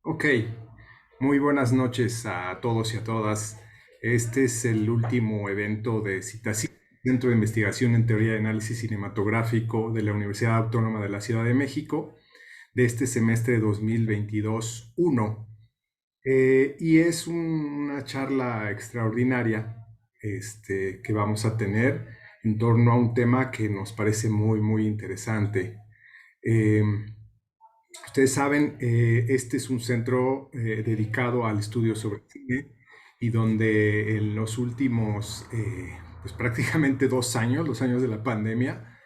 Ok, muy buenas noches a todos y a todas. Este es el último evento de Citacine, Centro de Investigación en Teoría de Análisis Cinematográfico de la Universidad Autónoma de la Ciudad de México de este semestre 2022-1. Y es una charla extraordinaria que vamos a tener en torno a un tema que nos parece muy interesante. Eh, Ustedes saben, este es un centro dedicado al estudio sobre cine y donde en los últimos, pues prácticamente 2 años, los años de la pandemia,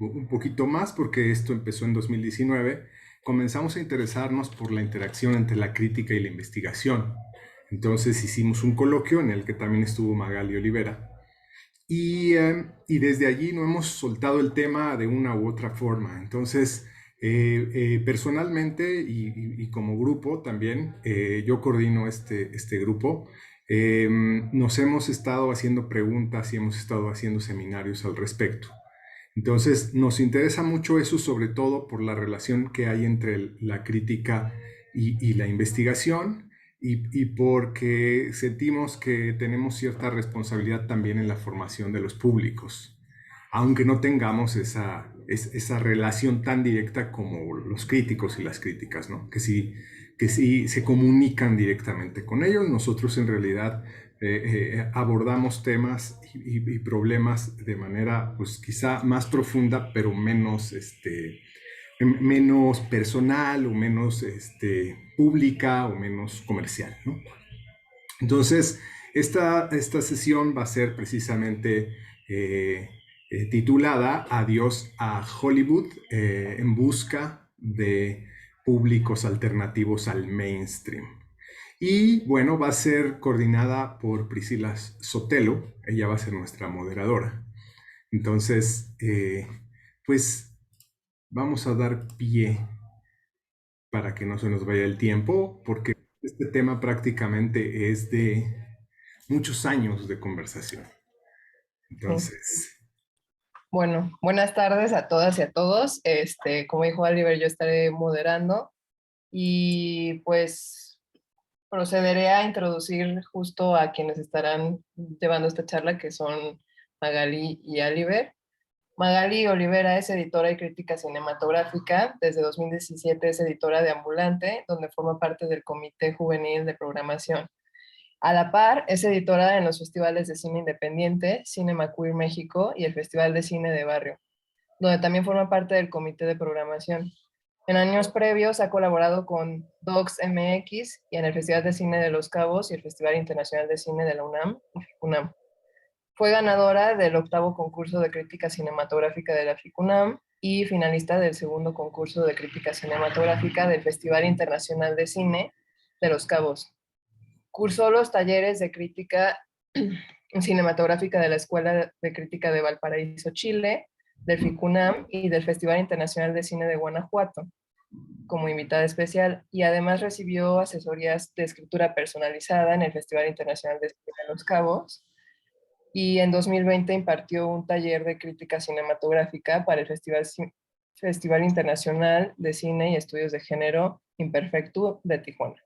un poquito más porque esto empezó en 2019, comenzamos a interesarnos por la interacción entre la crítica y la investigación. Entonces hicimos un coloquio en el que también estuvo Magali Olivera y desde allí no hemos soltado el tema de una u otra forma. Entonces, personalmente y como grupo también, yo coordino este grupo. Nos hemos estado haciendo preguntas y hemos estado haciendo seminarios al respecto. Entonces, nos interesa mucho eso, sobre todo por la relación que hay entre la crítica y la investigación y porque sentimos que tenemos cierta responsabilidad también en la formación de los públicos, aunque no tengamos esa relación tan directa como los críticos y las críticas, ¿no? Que sí se comunican directamente con ellos. Nosotros en realidad abordamos temas y problemas de manera, pues quizá más profunda, pero menos personal o menos pública o menos comercial, ¿no? Entonces, esta sesión va a ser precisamente titulada Adiós a Hollywood en busca de públicos alternativos al mainstream. Y bueno, va a ser coordinada por Priscila Sotelo, ella va a ser nuestra moderadora. Entonces, pues vamos a dar pie para que no se nos vaya el tiempo, porque este tema prácticamente es de muchos años de conversación. Sí. Entonces, Bueno, buenas tardes a todas y a todos. Como dijo Oliver, yo estaré moderando y pues procederé a introducir justo a quienes estarán llevando esta charla, que son Magali y Oliver. Magali Olivera es editora y crítica cinematográfica. Desde 2017 es editora de Ambulante, donde forma parte del Comité Juvenil de Programación. A la par, es editora en los festivales de cine independiente, Cinema Queer México y el Festival de Cine de Barrio, donde también forma parte del comité de programación. En años previos ha colaborado con Docs MX y en el Festival de Cine de Los Cabos y el Festival Internacional de Cine de la UNAM. Fue ganadora del octavo concurso de crítica cinematográfica de la FICUNAM y finalista del segundo concurso de crítica cinematográfica del Festival Internacional de Cine de Los Cabos. Cursó los talleres de crítica cinematográfica de la Escuela de Crítica de Valparaíso, Chile, del FICUNAM y del Festival Internacional de Cine de Guanajuato como invitada especial, y además recibió asesorías de escritura personalizada en el Festival Internacional de Cine de Los Cabos, y en 2020 impartió un taller de crítica cinematográfica para el Festival Internacional de Cine y Estudios de Género Imperfecto de Tijuana.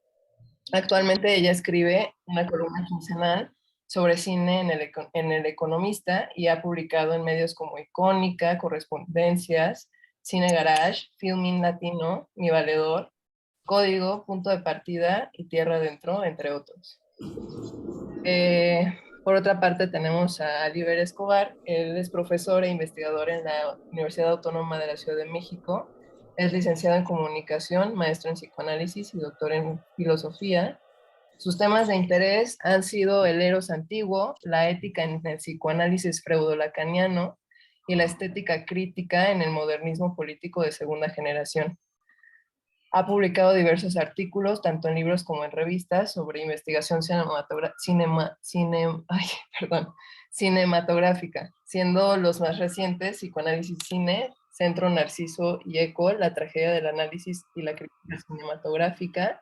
Actualmente ella escribe una columna quincenal sobre cine en el Economista y ha publicado en medios como Icónica, Correspondencias, Cine Garage, Filmin Latino, Mi Valedor, Código, Punto de Partida y Tierra Adentro, entre otros. Por otra parte, tenemos a Oliver Escobar. Él es profesor e investigador en la Universidad Autónoma de la Ciudad de México. Es licenciado en comunicación, maestro en psicoanálisis y doctor en filosofía. Sus temas de interés han sido el eros antiguo, la ética en el psicoanálisis freudo-lacaniano y la estética crítica en el modernismo político de segunda generación. Ha publicado diversos artículos, tanto en libros como en revistas, sobre investigación cinematográfica, siendo los más recientes Psicoanálisis Cine, Centro Narciso y Eco, la tragedia del análisis y la crítica cinematográfica,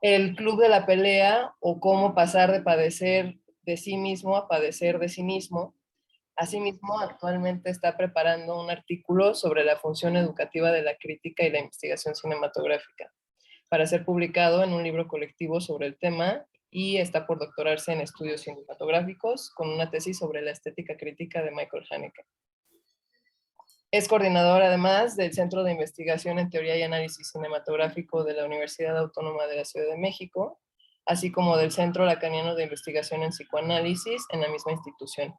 El Club de la Pelea o Cómo pasar de padecer de sí mismo a padecer de sí mismo. Asimismo, actualmente está preparando un artículo sobre la función educativa de la crítica y la investigación cinematográfica. para ser publicado en un libro colectivo sobre el tema y está por doctorarse en estudios cinematográficos con una tesis sobre la estética crítica de Michael Haneke. Es coordinador además del Centro de Investigación en Teoría y Análisis Cinematográfico de la Universidad Autónoma de la Ciudad de México, así como del Centro Lacaniano de Investigación en Psicoanálisis en la misma institución.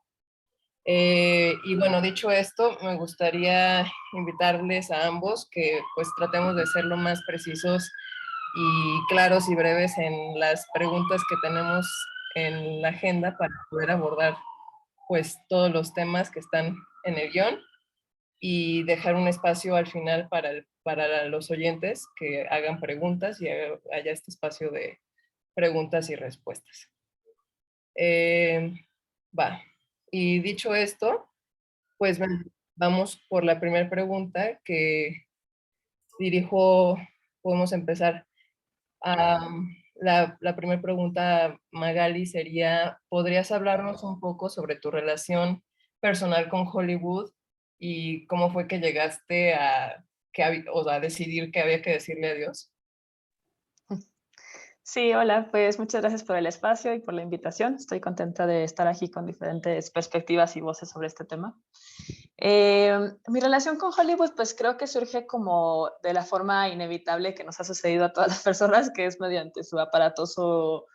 Y bueno, dicho esto, me gustaría invitarles a ambos que pues tratemos de ser lo más precisos y claros y breves en las preguntas que tenemos en la agenda para poder abordar pues todos los temas que están en el guión y dejar un espacio al final para los oyentes que hagan preguntas y haya este espacio de preguntas y respuestas. Va. Y dicho esto, pues vamos por la primera pregunta que dirijo, podemos empezar. La primera pregunta, Magali, sería, ¿podrías hablarnos un poco sobre tu relación personal con Hollywood y cómo fue que llegaste a decidir que había que decirle adiós? Sí, hola, pues muchas gracias por el espacio y por la invitación. Estoy contenta de estar aquí con diferentes perspectivas y voces sobre este tema. Mi relación con Hollywood, pues creo que surge como de la forma inevitable que nos ha sucedido a todas las personas, que es mediante su aparatoso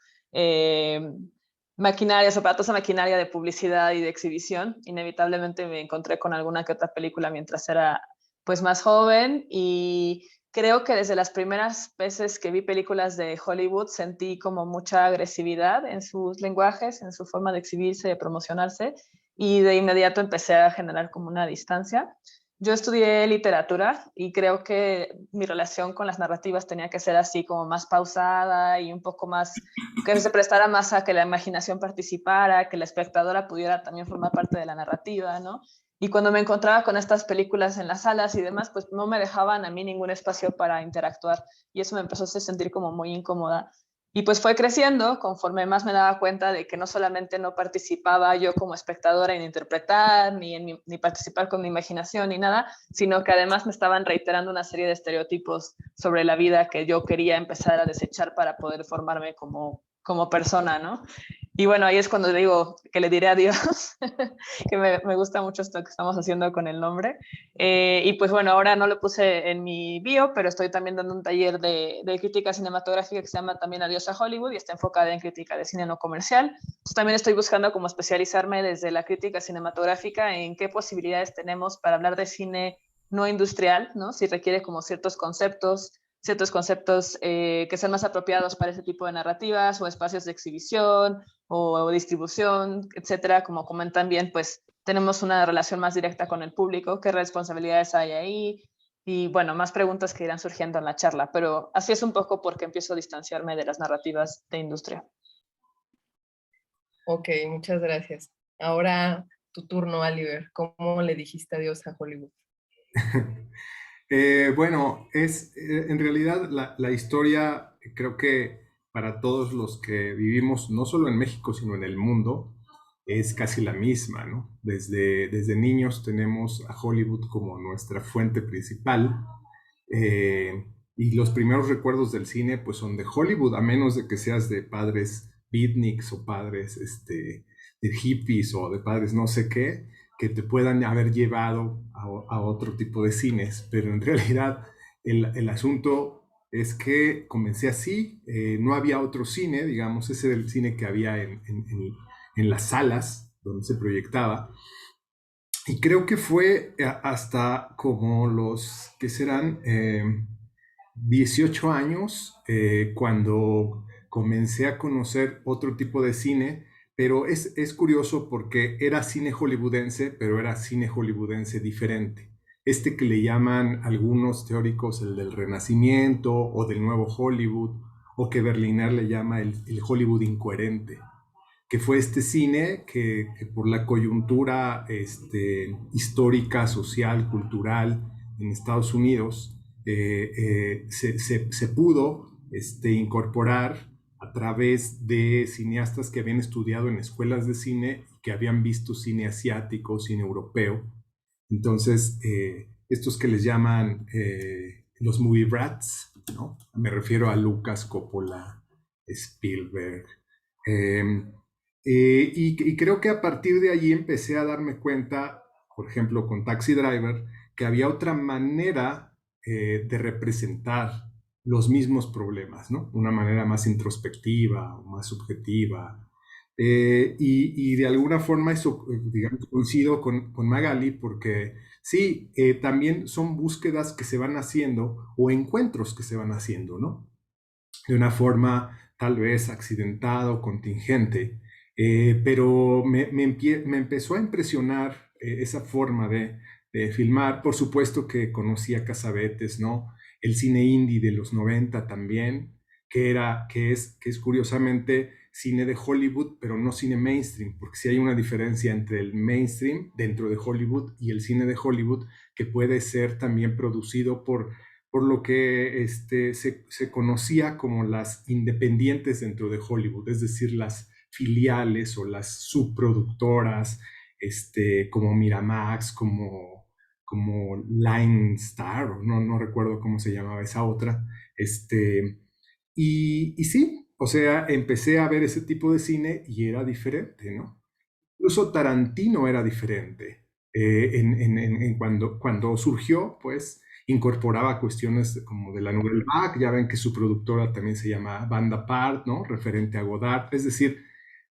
maquinaria, su aparatosa maquinaria de publicidad y de exhibición. Inevitablemente me encontré con alguna que otra película mientras era pues más joven y creo que desde las primeras veces que vi películas de Hollywood sentí como mucha agresividad en sus lenguajes, en su forma de exhibirse, de promocionarse, y de inmediato empecé a generar como una distancia. Yo estudié literatura y creo que mi relación con las narrativas tenía que ser así como más pausada y un poco más, que se prestara más a que la imaginación participara, que la espectadora pudiera también formar parte de la narrativa, ¿no? Y cuando me encontraba con estas películas en las salas y demás, pues no me dejaban a mí ningún espacio para interactuar y eso me empezó a sentir como muy incómoda. Y pues fue creciendo conforme más me daba cuenta de que no solamente no participaba yo como espectadora en interpretar, ni participar con mi imaginación, ni nada, sino que además me estaban reiterando una serie de estereotipos sobre la vida que yo quería empezar a desechar para poder formarme como persona, ¿no? Y bueno, ahí es cuando digo que le diré adiós, que me gusta mucho esto que estamos haciendo con el nombre. Y pues bueno, ahora no lo puse en mi bio, pero estoy también dando un taller de crítica cinematográfica que se llama también Adiós a Hollywood y está enfocada en crítica de cine no comercial. Entonces también estoy buscando como especializarme desde la crítica cinematográfica en qué posibilidades tenemos para hablar de cine no industrial, ¿no? Si requiere como ciertos conceptos que sean más apropiados para ese tipo de narrativas o espacios de exhibición o distribución, etcétera. Como comentan bien, pues tenemos una relación más directa con el público, qué responsabilidades hay ahí y bueno, más preguntas que irán surgiendo en la charla, pero así es un poco porque empiezo a distanciarme de las narrativas de industria. Ok, muchas gracias. Ahora tu turno, Oliver. ¿Cómo le dijiste adiós a Hollywood? Bueno, en realidad la historia, creo que para todos los que vivimos, no solo en México, sino en el mundo, es casi la misma, ¿no? Desde niños tenemos a Hollywood como nuestra fuente principal, y los primeros recuerdos del cine pues son de Hollywood, a menos de que seas de padres beatniks o padres de hippies o de padres no sé qué, que te puedan haber llevado a otro tipo de cines, pero en realidad el asunto es que comencé así, no había otro cine, digamos, ese era el cine que había en las salas donde se proyectaba, y creo que fue hasta como los que serán 18 años cuando comencé a conocer otro tipo de cine, pero es curioso porque era cine hollywoodense, pero era cine hollywoodense diferente. Este que le llaman algunos teóricos el del Renacimiento o del Nuevo Hollywood, o que Berliner le llama el Hollywood incoherente, que fue este cine que por la coyuntura histórica, social, cultural en Estados Unidos, se pudo incorporar a través de cineastas que habían estudiado en escuelas de cine y que habían visto cine asiático, cine europeo. Entonces, estos que les llaman los movie brats, ¿no? Me refiero a Lucas, Coppola, Spielberg. Eh, y creo que a partir de allí empecé a darme cuenta, por ejemplo, con Taxi Driver, que había otra manera de representar los mismos problemas, ¿no? Una manera más introspectiva, más subjetiva. Y de alguna forma eso, digamos, coincido con Magali, porque sí, también son búsquedas que se van haciendo o encuentros que se van haciendo, ¿no? De una forma tal vez accidentada o contingente, pero me empezó a impresionar esa forma de filmar. Por supuesto que conocí a Cassavetes, ¿no? El cine indie de los 90 también, que es curiosamente cine de Hollywood, pero no cine mainstream, porque sí hay una diferencia entre el mainstream dentro de Hollywood y el cine de Hollywood, que puede ser también producido por lo que se conocía como las independientes dentro de Hollywood, es decir, las filiales o las subproductoras, como Miramax, como Line Star, o no recuerdo cómo se llamaba esa otra. Y sí, o sea, empecé a ver ese tipo de cine y era diferente, ¿no? Incluso Tarantino era diferente. Cuando surgió, pues incorporaba cuestiones como de la Nouvelle Vague. Ya ven que su productora también se llama Banda Apart, ¿no? Referente a Godard. Es decir,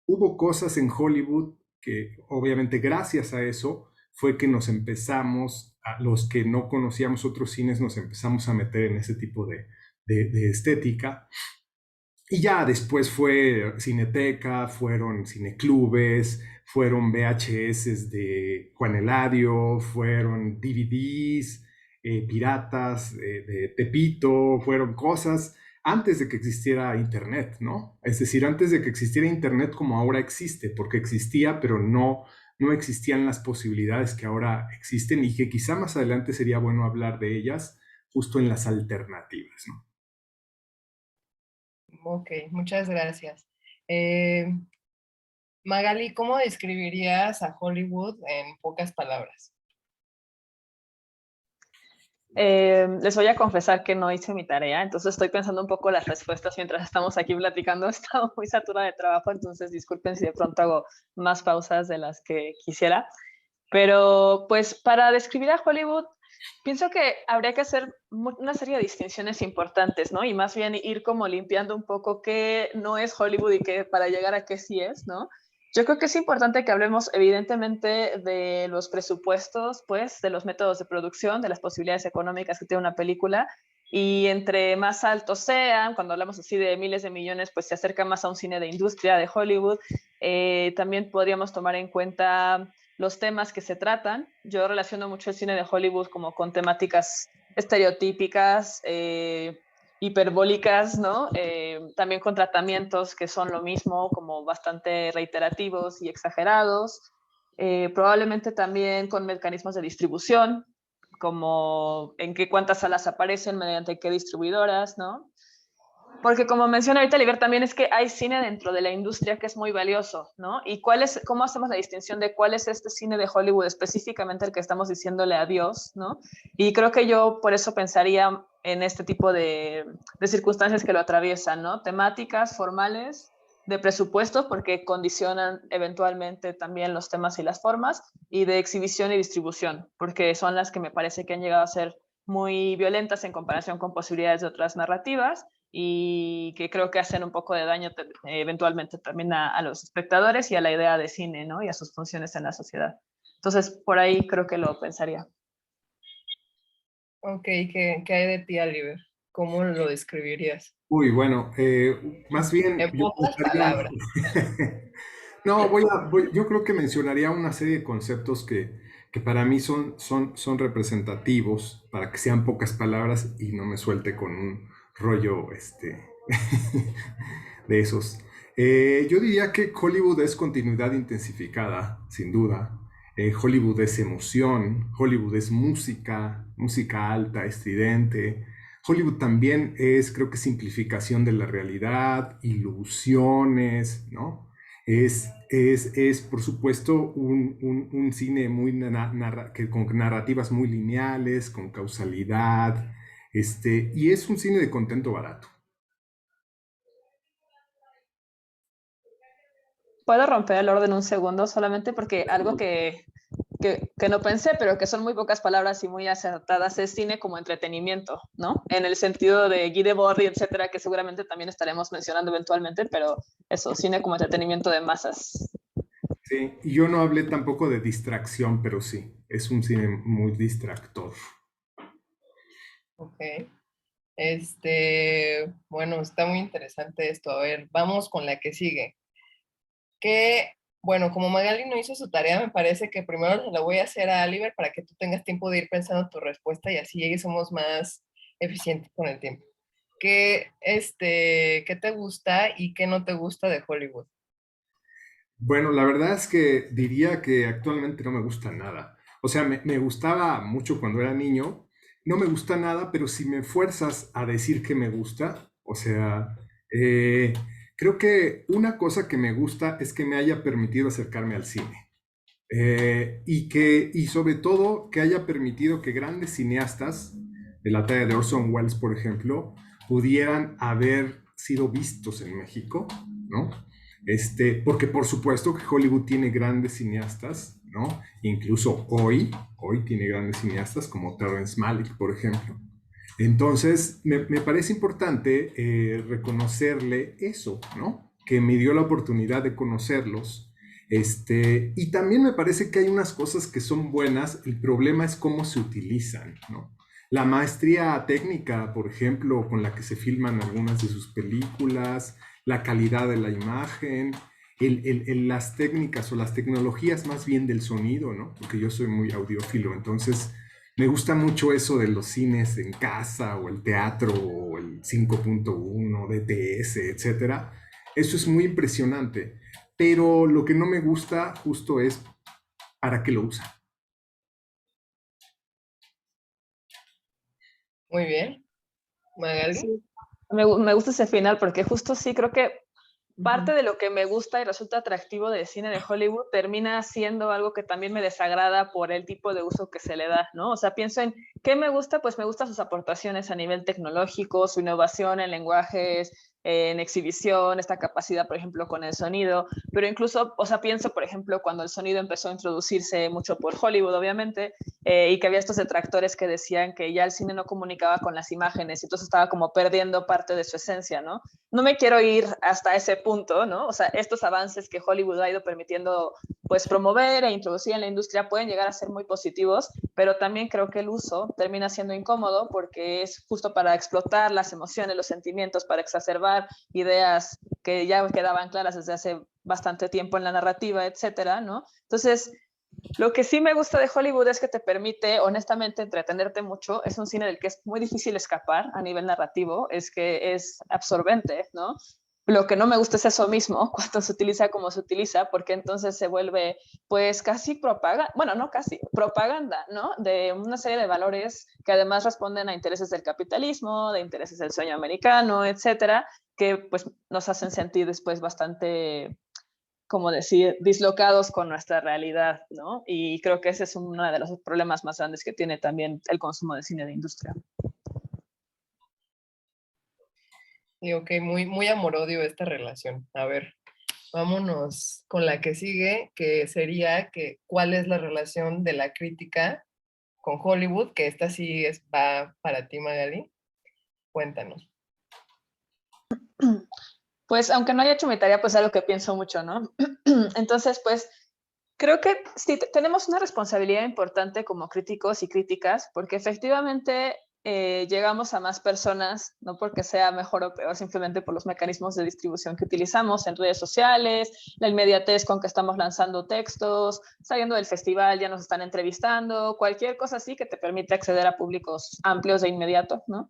hubo cosas en Hollywood que obviamente gracias a eso fue que nos empezamos, a los que no conocíamos otros cines, nos empezamos a meter en ese tipo de estética. Y ya después fue Cineteca, fueron cineclubes, fueron VHS de Juan Eladio, fueron DVDs, piratas de Tepito, fueron cosas antes de que existiera Internet, ¿no? Es decir, antes de que existiera Internet como ahora existe, porque existía, pero no existían las posibilidades que ahora existen y que quizá más adelante sería bueno hablar de ellas justo en las alternativas, ¿no? Ok, muchas gracias. Eh, Magali, ¿cómo describirías a Hollywood en pocas palabras? Les voy a confesar que no hice mi tarea, entonces estoy pensando un poco las respuestas mientras estamos aquí platicando. He estado muy saturada de trabajo, entonces disculpen si de pronto hago más pausas de las que quisiera. Pero pues para describir a Hollywood, pienso que habría que hacer una serie de distinciones importantes, ¿no? Y más bien ir como limpiando un poco qué no es Hollywood y qué para llegar a qué sí es, ¿no? Yo creo que es importante que hablemos evidentemente de los presupuestos, pues, de los métodos de producción, de las posibilidades económicas que tiene una película, y entre más altos sean, cuando hablamos así de miles de millones, pues se acerca más a un cine de industria de Hollywood. También podríamos tomar en cuenta los temas que se tratan. Yo relaciono mucho el cine de Hollywood como con temáticas estereotípicas, hiperbólicas, ¿no? También con tratamientos que son lo mismo, como bastante reiterativos y exagerados. Probablemente también con mecanismos de distribución, como en qué cuántas salas aparecen, mediante qué distribuidoras, ¿no? Porque como menciona ahorita Liber, también es que hay cine dentro de la industria que es muy valioso, ¿no? ¿Y cómo hacemos la distinción de cuál es este cine de Hollywood específicamente el que estamos diciéndole adiós, ¿no? Y creo que yo por eso pensaría en este tipo de circunstancias que lo atraviesan, ¿no? Temáticas formales, de presupuestos, porque condicionan eventualmente también los temas y las formas, y de exhibición y distribución, porque son las que me parece que han llegado a ser muy violentas en comparación con posibilidades de otras narrativas y que creo que hacen un poco de daño eventualmente también a los espectadores y a la idea de cine, ¿no? Y a sus funciones en la sociedad. Entonces, por ahí creo que lo pensaría. Ok, ¿qué hay de ti, Oliver? ¿Cómo lo describirías? Uy, bueno, más bien En yo pocas pensaría, palabras. no, yo creo que mencionaría una serie de conceptos que para mí son representativos, para que sean pocas palabras y no me suelte con un rollo de esos. Yo diría que Hollywood es continuidad intensificada, sin duda. Hollywood es emoción, Hollywood es música, música alta, estridente. Hollywood también es, creo que, simplificación de la realidad, ilusiones, ¿no? Es por supuesto, un cine muy con narrativas muy lineales, con causalidad, Y es un cine de contento barato. Puedo romper el orden un segundo solamente porque algo que no pensé, pero que son muy pocas palabras y muy acertadas, es cine como entretenimiento, ¿no? En el sentido de Guy Debord, etcétera, que seguramente también estaremos mencionando eventualmente, pero eso, cine como entretenimiento de masas. Sí, y yo no hablé tampoco de distracción, pero sí, es un cine muy distractor. Ok. Bueno, está muy interesante esto. A ver, vamos con la que sigue. Que, bueno, como Magali no hizo su tarea, me parece que primero se la voy a hacer a Oliver para que tú tengas tiempo de ir pensando tu respuesta y así somos más eficientes con el tiempo. ¿Qué te gusta y qué no te gusta de Hollywood? Bueno, la verdad es que diría que actualmente no me gusta nada. O sea, me gustaba mucho cuando era niño. No me gusta nada, pero si me fuerzas a decir que me gusta, o sea, eh, creo que una cosa que me gusta es que me haya permitido acercarme al cine. Y sobre todo que haya permitido que grandes cineastas de la talla de Orson Welles, por ejemplo, pudieran haber sido vistos en México, ¿no? Porque por supuesto que Hollywood tiene grandes cineastas, ¿no? Incluso hoy tiene grandes cineastas como Terrence Malick, por ejemplo. Entonces, me parece importante reconocerle eso, ¿no? Que me dio la oportunidad de conocerlos. Y también me parece que hay unas cosas que son buenas, el problema es cómo se utilizan, ¿no? La maestría técnica, por ejemplo, con la que se filman algunas de sus películas, la calidad de la imagen, las técnicas o las tecnologías más bien del sonido, ¿no? Porque yo soy muy audiófilo, entonces me gusta mucho eso de los cines en casa o el teatro o el 5.1, DTS, etcétera. Eso es muy impresionante, pero lo que no me gusta justo es para qué lo usa. Muy bien. Sí, Magali. me gusta ese final porque justo sí creo que parte Ujú. de lo que me gusta y resulta atractivo del cine de Hollywood termina siendo algo que también me desagrada por el tipo de uso que se le da, ¿no? O sea, pienso en qué me gusta, pues me gustan sus aportaciones a nivel tecnológico, su innovación en lenguajes, en exhibición, esta capacidad, por ejemplo, con el sonido, pero incluso, o sea, pienso, por ejemplo, cuando el sonido empezó a introducirse mucho por Hollywood, obviamente, y que había estos detractores que decían que ya el cine no comunicaba con las imágenes, y entonces estaba como perdiendo parte de su esencia, ¿no? No me quiero ir hasta ese punto, ¿no? O sea, estos avances que Hollywood ha ido permitiendo pues promover e introducir en la industria pueden llegar a ser muy positivos, pero también creo que el uso termina siendo incómodo porque es justo para explotar las emociones, los sentimientos, para exacerbar ideas que ya quedaban claras desde hace bastante tiempo en la narrativa, etcétera, ¿no? Entonces, lo que sí me gusta de Hollywood es que te permite, honestamente, entretenerte mucho. Es un cine del que es muy difícil escapar a nivel narrativo, es que es absorbente, ¿no? Lo que no me gusta es eso mismo, cuando se utiliza como se utiliza, porque entonces se vuelve, pues, casi propaganda, bueno, no casi, propaganda, ¿no? De una serie de valores que además responden a intereses del capitalismo, de intereses del sueño americano, etcétera, que pues nos hacen sentir después bastante como decir, dislocados con nuestra realidad, ¿no? Y creo que ese es uno de los problemas más grandes que tiene también el consumo de cine de industria. Y ok, muy, muy amor-odio esta relación. A ver, vámonos con la que sigue, que sería que cuál es la relación de la crítica con Hollywood, que esta sí va para ti, Magali. Cuéntanos. Pues aunque no haya hecho mi tarea, pues es algo que pienso mucho, ¿no? Entonces, pues creo que sí, tenemos una responsabilidad importante como críticos y críticas, porque efectivamente llegamos a más personas, no porque sea mejor o peor, simplemente por los mecanismos de distribución que utilizamos en redes sociales, la inmediatez con que estamos lanzando textos, saliendo del festival ya nos están entrevistando, cualquier cosa así que te permite acceder a públicos amplios de inmediato, ¿no?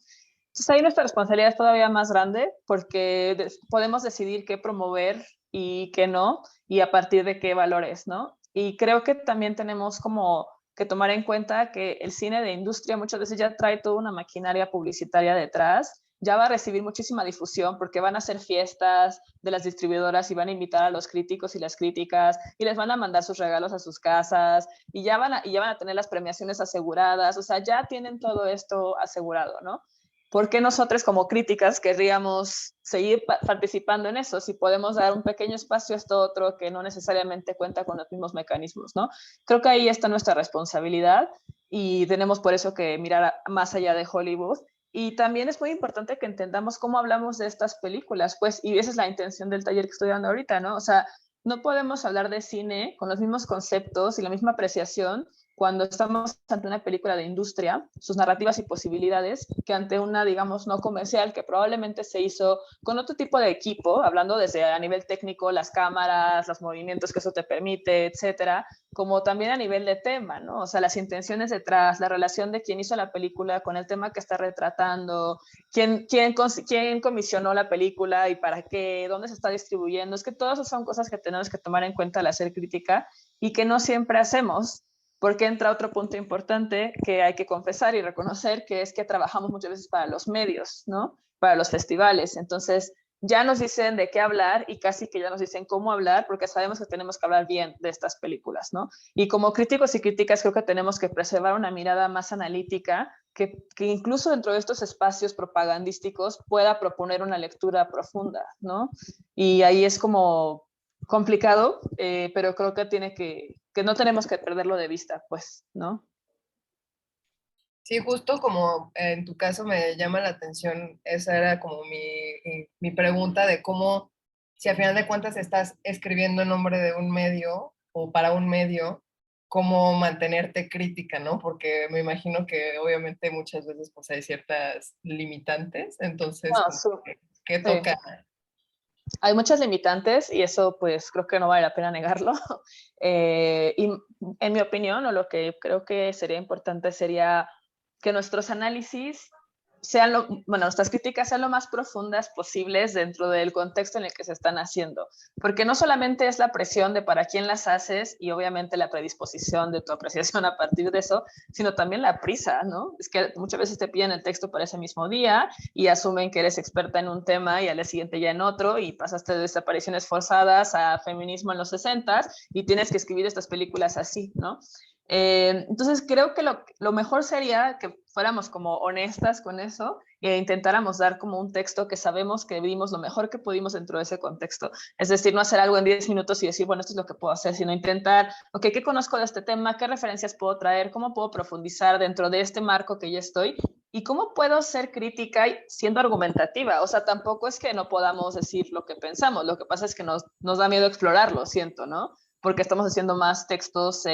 Entonces ahí nuestra responsabilidad es todavía más grande porque podemos decidir qué promover y qué no, y a partir de qué valores, ¿no? Y creo que también tenemos como que tomar en cuenta que el cine de industria muchas veces ya trae toda una maquinaria publicitaria detrás ya va a recibir muchísima difusión porque van a hacer fiestas de las distribuidoras y van a invitar a los críticos y las críticas y les van a mandar sus regalos a sus casas y ya van a tener las premiaciones aseguradas, o sea, ya tienen todo esto asegurado, ¿no? ¿Por qué nosotros como críticas querríamos seguir participando en eso si podemos dar un pequeño espacio a esto otro que no necesariamente cuenta con los mismos mecanismos, ¿no? Creo que ahí está nuestra responsabilidad y tenemos por eso que mirar más allá de Hollywood. Y también es muy importante que entendamos cómo hablamos de estas películas, pues, y esa es la intención del taller que estoy dando ahorita, ¿no? O sea, no podemos hablar de cine con los mismos conceptos y la misma apreciación cuando estamos ante una película de industria, sus narrativas y posibilidades, que ante una, digamos, no comercial, que probablemente se hizo con otro tipo de equipo, hablando desde a nivel técnico, las cámaras, los movimientos que eso te permite, etcétera, como también a nivel de tema, ¿no? O sea, las intenciones detrás, la relación de quién hizo la película con el tema que está retratando, quién comisionó la película y para qué, dónde se está distribuyendo. Es que todas esas son cosas que tenemos que tomar en cuenta al hacer crítica y que no siempre hacemos, porque entra otro punto importante que hay que confesar y reconocer, que es que trabajamos muchas veces para los medios, ¿no? Para los festivales. Entonces, ya nos dicen de qué hablar y casi que ya nos dicen cómo hablar, porque sabemos que tenemos que hablar bien de estas películas, ¿no? Y como críticos y críticas creo que tenemos que preservar una mirada más analítica que incluso dentro de estos espacios propagandísticos pueda proponer una lectura profunda, ¿no? Y ahí es como complicado, pero creo que que no tenemos que perderlo de vista, pues, ¿no? Sí, justo como en tu caso me llama la atención, esa era como mi pregunta de cómo, si al final de cuentas estás escribiendo en nombre de un medio o para un medio, cómo mantenerte crítica, ¿no? Porque me imagino que obviamente muchas veces pues hay ciertas limitantes, entonces, No, como, ¿qué sí. toca? Hay muchas limitantes y eso pues creo que no vale la pena negarlo. Y en mi opinión, o lo que creo que sería importante sería que nuestros análisis sean bueno, nuestras críticas sean lo más profundas posibles dentro del contexto en el que se están haciendo. Porque no solamente es la presión de para quién las haces y obviamente la predisposición de tu apreciación a partir de eso, sino también la prisa, ¿no? Es que muchas veces te piden el texto para ese mismo día y asumen que eres experta en un tema y al día siguiente ya en otro y pasaste de desapariciones forzadas a feminismo en los 60 y tienes que escribir estas películas así, ¿no? Entonces creo que lo mejor sería que fuéramos como honestas con eso e intentáramos dar como un texto que sabemos que vimos lo mejor que pudimos dentro de ese contexto. Es decir, no hacer algo en 10 minutos y decir, bueno, esto es lo que puedo hacer, sino intentar, ok, ¿qué conozco de este tema? ¿Qué referencias puedo traer? ¿Cómo puedo profundizar dentro de este marco que ya estoy? ¿Y cómo puedo ser crítica siendo argumentativa? O sea, tampoco es que no podamos decir lo que pensamos, lo que pasa es que nos da miedo explorarlo, siento, ¿no? Porque estamos haciendo más textos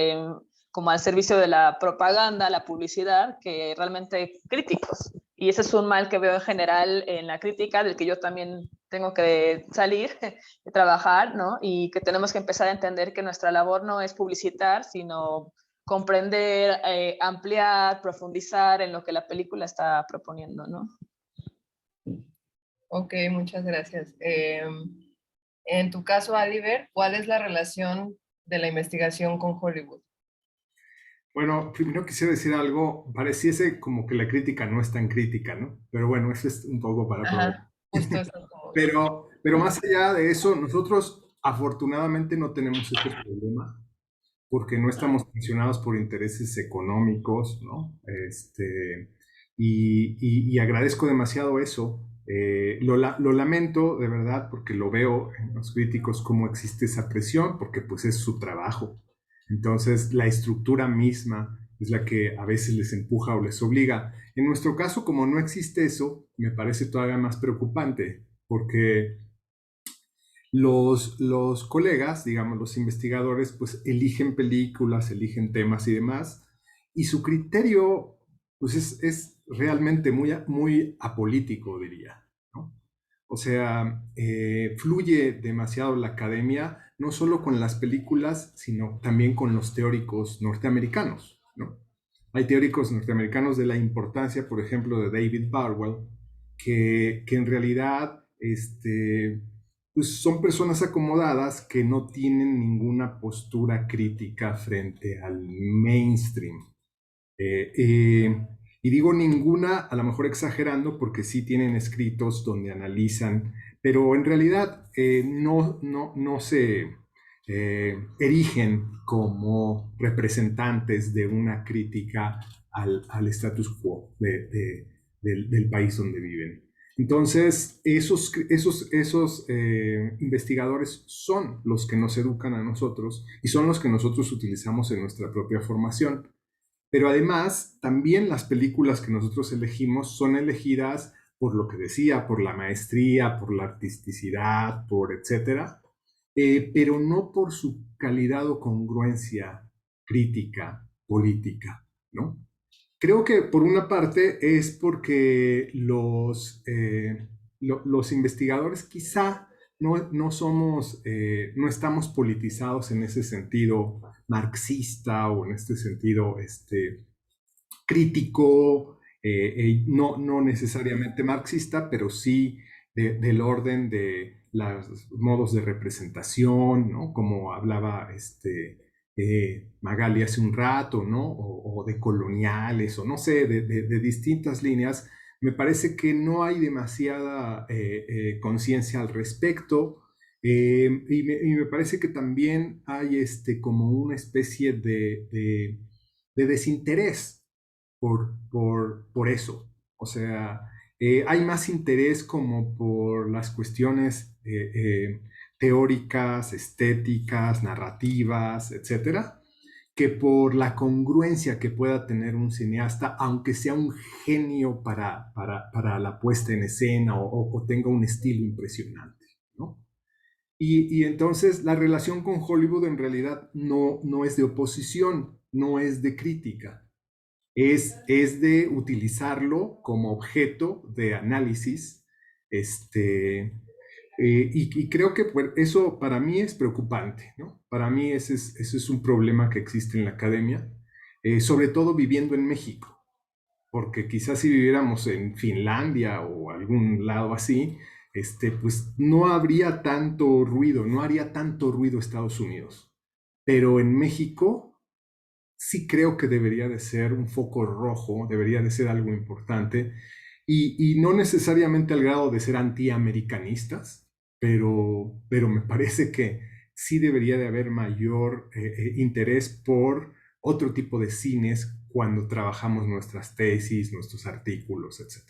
como al servicio de la propaganda, la publicidad, que realmente críticos. Y ese es un mal que veo en general en la crítica, del que yo también tengo que salir, de trabajar, ¿no? Y que tenemos que empezar a entender que nuestra labor no es publicitar, sino comprender, ampliar, profundizar en lo que la película está proponiendo, ¿no? Ok, muchas gracias. En tu caso, Oliver, ¿cuál es la relación de la investigación con Hollywood? Bueno, primero quisiera decir algo, pareciese como que la crítica no es tan crítica, ¿no? Pero bueno, eso es un poco para probar. Ajá, justo eso como... Pero más allá de eso, nosotros afortunadamente no tenemos este problema porque no estamos funcionados por intereses económicos, ¿no? Y agradezco demasiado eso. Lo lamento de verdad porque lo veo en los críticos cómo existe esa presión, porque pues es su trabajo. Entonces la estructura misma es la que a veces les empuja o les obliga. En nuestro caso, como no existe eso, me parece todavía más preocupante, porque los colegas, digamos, los investigadores, pues eligen películas, eligen temas y demás, y su criterio, pues es realmente muy apolítico, diría, ¿no? O sea, fluye demasiado la academia, no solo con las películas, sino también con los teóricos norteamericanos, ¿no? Hay teóricos norteamericanos de la importancia, por ejemplo, de David Barwell, que en realidad pues son personas acomodadas que no tienen ninguna postura crítica frente al mainstream. Eh, eh, Y digo ninguna, a lo mejor exagerando, porque sí tienen escritos donde analizan, pero en realidad no se erigen como representantes de una crítica al status quo del país donde viven. Entonces, esos investigadores son los que nos educan a nosotros y son los que nosotros utilizamos en nuestra propia formación. Pero además, también las películas que nosotros elegimos son elegidas por lo que decía, por la maestría, por la artisticidad, por etcétera, pero no por su calidad o congruencia crítica, política, ¿no? Creo que por una parte es porque los investigadores quizá no somos, no estamos politizados en ese sentido marxista o en este sentido crítico, no necesariamente marxista, pero sí del orden de los modos de representación, ¿no? Como hablaba Magali hace un rato, ¿no? O de coloniales, o no sé, de distintas líneas. Me parece que no hay demasiada conciencia al respecto. Y me parece que también hay como una especie de desinterés por eso. O sea, hay más interés como por las cuestiones teóricas, estéticas, narrativas, etcétera, que por la congruencia que pueda tener un cineasta, aunque sea un genio para la puesta en escena o tenga un estilo impresionante, ¿no? Y entonces la relación con Hollywood en realidad no es de oposición, no es de crítica, es de utilizarlo como objeto de análisis. Este, y creo que pues, eso para mí es preocupante, ¿no? Para mí ese es un problema que existe en la academia, sobre todo viviendo en México, porque quizás si viviéramos en Finlandia o algún lado así, pues no habría tanto ruido, no haría tanto ruido Estados Unidos. Pero en México sí creo que debería de ser un foco rojo, debería de ser algo importante, y no necesariamente al grado de ser antiamericanistas, pero me parece que sí debería de haber mayor interés por otro tipo de cines cuando trabajamos nuestras tesis, nuestros artículos, etc.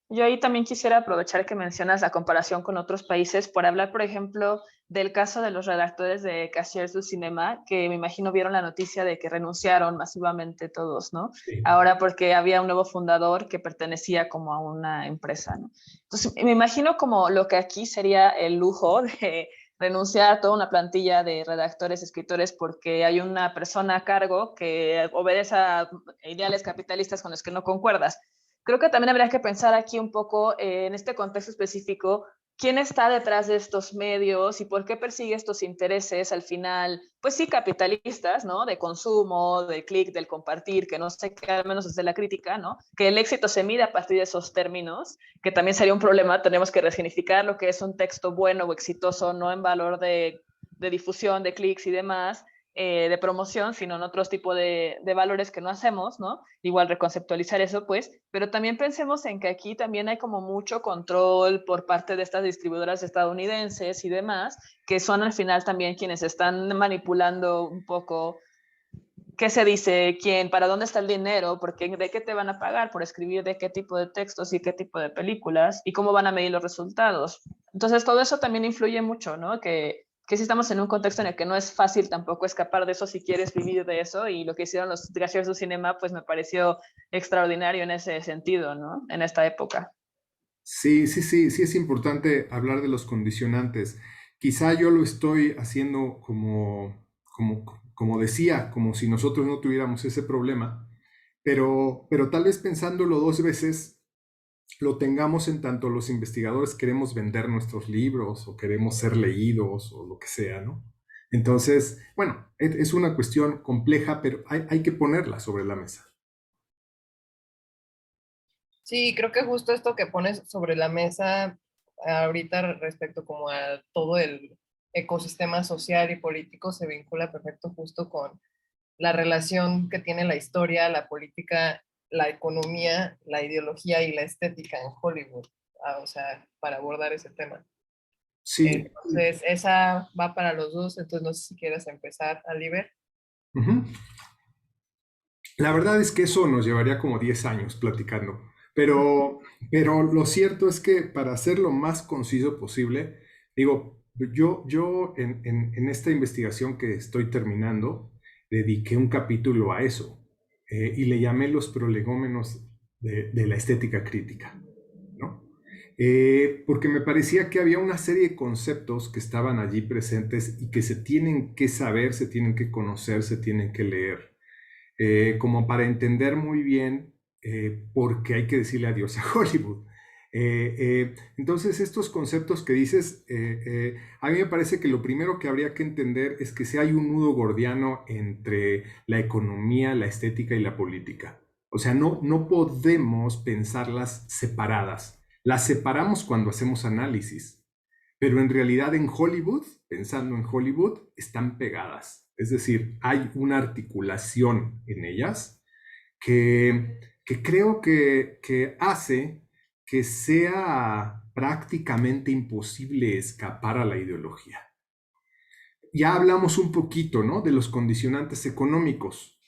Yo ahí también quisiera aprovechar que mencionas la comparación con otros países por hablar, por ejemplo, del caso de los redactores de Cahiers du Cinema, que me imagino vieron la noticia de que renunciaron masivamente todos, ¿no? Sí. Ahora porque había un nuevo fundador que pertenecía como a una empresa, ¿no? Entonces, me imagino como lo que aquí sería el lujo de renunciar a toda una plantilla de redactores, escritores, porque hay una persona a cargo que obedece a ideales capitalistas con los que no concuerdas. Creo que también habría que pensar aquí un poco en este contexto específico, quién está detrás de estos medios y por qué persigue estos intereses al final, pues sí, capitalistas, ¿no? De consumo, del clic, del compartir, que no sé qué, al menos desde la crítica, ¿no? Que el éxito se mide a partir de esos términos, que también sería un problema, tenemos que resignificar lo que es un texto bueno o exitoso, no en valor de difusión, de clics y demás, de promoción, sino en otros tipos de valores que no hacemos, ¿no? Igual reconceptualizar eso, pues, pero también pensemos en que aquí también hay como mucho control por parte de estas distribuidoras estadounidenses y demás, que son al final también quienes están manipulando un poco qué se dice, quién, para dónde está el dinero, porque de qué te van a pagar por escribir de qué tipo de textos y qué tipo de películas y cómo van a medir los resultados. Entonces todo eso también influye mucho, ¿no? Que si estamos en un contexto en el que no es fácil tampoco escapar de eso si quieres vivir de eso, y lo que hicieron los Gracias du Cinema pues me pareció extraordinario en ese sentido, ¿no? En esta época. Sí es importante hablar de los condicionantes. Quizá yo lo estoy haciendo como decía, como si nosotros no tuviéramos ese problema, pero tal vez pensándolo dos veces, lo tengamos en tanto los investigadores queremos vender nuestros libros o queremos ser leídos o lo que sea, ¿no? Entonces, bueno, es una cuestión compleja, pero hay que ponerla sobre la mesa. Sí, creo que justo esto que pones sobre la mesa ahorita respecto como a todo el ecosistema social y político se vincula perfecto justo la relación que tiene la historia, la política, la economía, la ideología y la estética en Hollywood, o sea, para abordar ese tema. Sí. Entonces, esa va para los dos, entonces no sé si quieres empezar, Oliver. Ujú. La verdad es que eso nos llevaría como 10 años platicando, pero lo cierto es que para hacer lo más conciso posible, digo, yo en esta investigación que estoy terminando, dediqué un capítulo a eso y le llamé los prolegómenos de la estética crítica, ¿no? Porque me parecía que había una serie de conceptos que estaban allí presentes y que se tienen que saber, se tienen que conocer, se tienen que leer como para entender muy bien por qué hay que decirle adiós a Hollywood. Entonces, estos conceptos que dices, a mí me parece que lo primero que habría que entender es que si hay un nudo gordiano entre la economía, la estética y la política. O sea, no podemos pensarlas separadas. Las separamos cuando hacemos análisis, pero en realidad en Hollywood, pensando en Hollywood, están pegadas. Es decir, hay una articulación en ellas que creo que hace que sea prácticamente imposible escapar a la ideología. Ya hablamos un poquito, ¿no?, de los condicionantes económicos.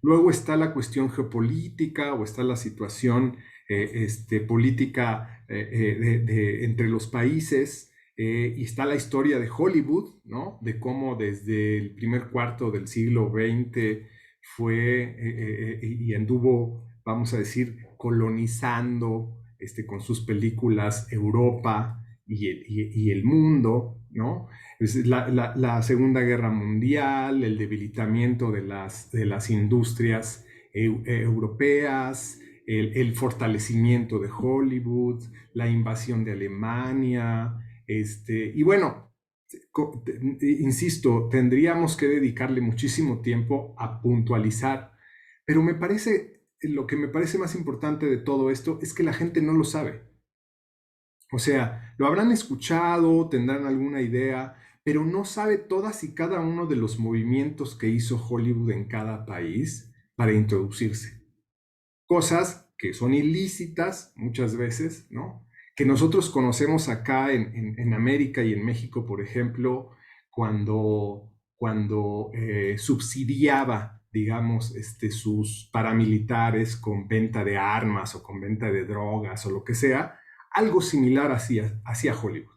Luego está la cuestión geopolítica o está la situación política entre los países y está la historia de Hollywood, ¿no? De cómo desde el primer cuarto del siglo XX fue y anduvo, vamos a decir, colonizando con sus películas Europa y el mundo, ¿no? La Segunda Guerra Mundial, el debilitamiento de las industrias europeas, el fortalecimiento de Hollywood, la invasión de Alemania, y bueno, insisto, tendríamos que dedicarle muchísimo tiempo a puntualizar, pero lo que me parece más importante de todo esto es que la gente no lo sabe. O sea, lo habrán escuchado, tendrán alguna idea, pero no sabe todas y cada uno de los movimientos que hizo Hollywood en cada país para introducirse. Cosas que son ilícitas muchas veces, ¿no? Que nosotros conocemos acá en América y en México, por ejemplo, cuando subsidiaba, digamos, sus paramilitares con venta de armas o con venta de drogas o lo que sea, algo similar hacía Hollywood.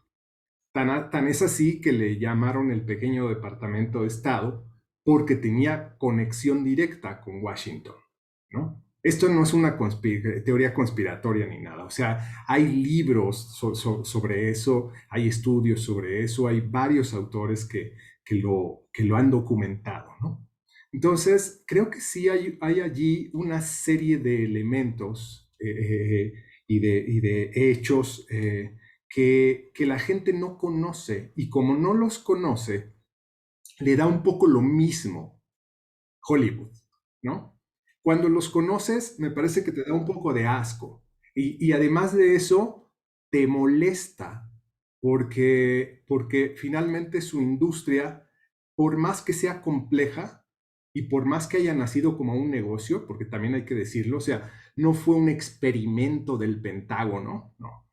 Tan es así que le llamaron el pequeño departamento de Estado porque tenía conexión directa con Washington, ¿no? Esto no es una teoría conspiratoria ni nada, o sea, hay libros sobre eso, hay estudios sobre eso, hay varios autores que lo han documentado, ¿no? Entonces, creo que sí hay allí una serie de elementos y de hechos que la gente no conoce y como no los conoce, le da un poco lo mismo Hollywood, ¿no? Cuando los conoces, me parece que te da un poco de asco y además de eso, te molesta porque finalmente su industria, por más que sea compleja y por más que haya nacido como un negocio, porque también hay que decirlo, o sea, no fue un experimento del Pentágono, no.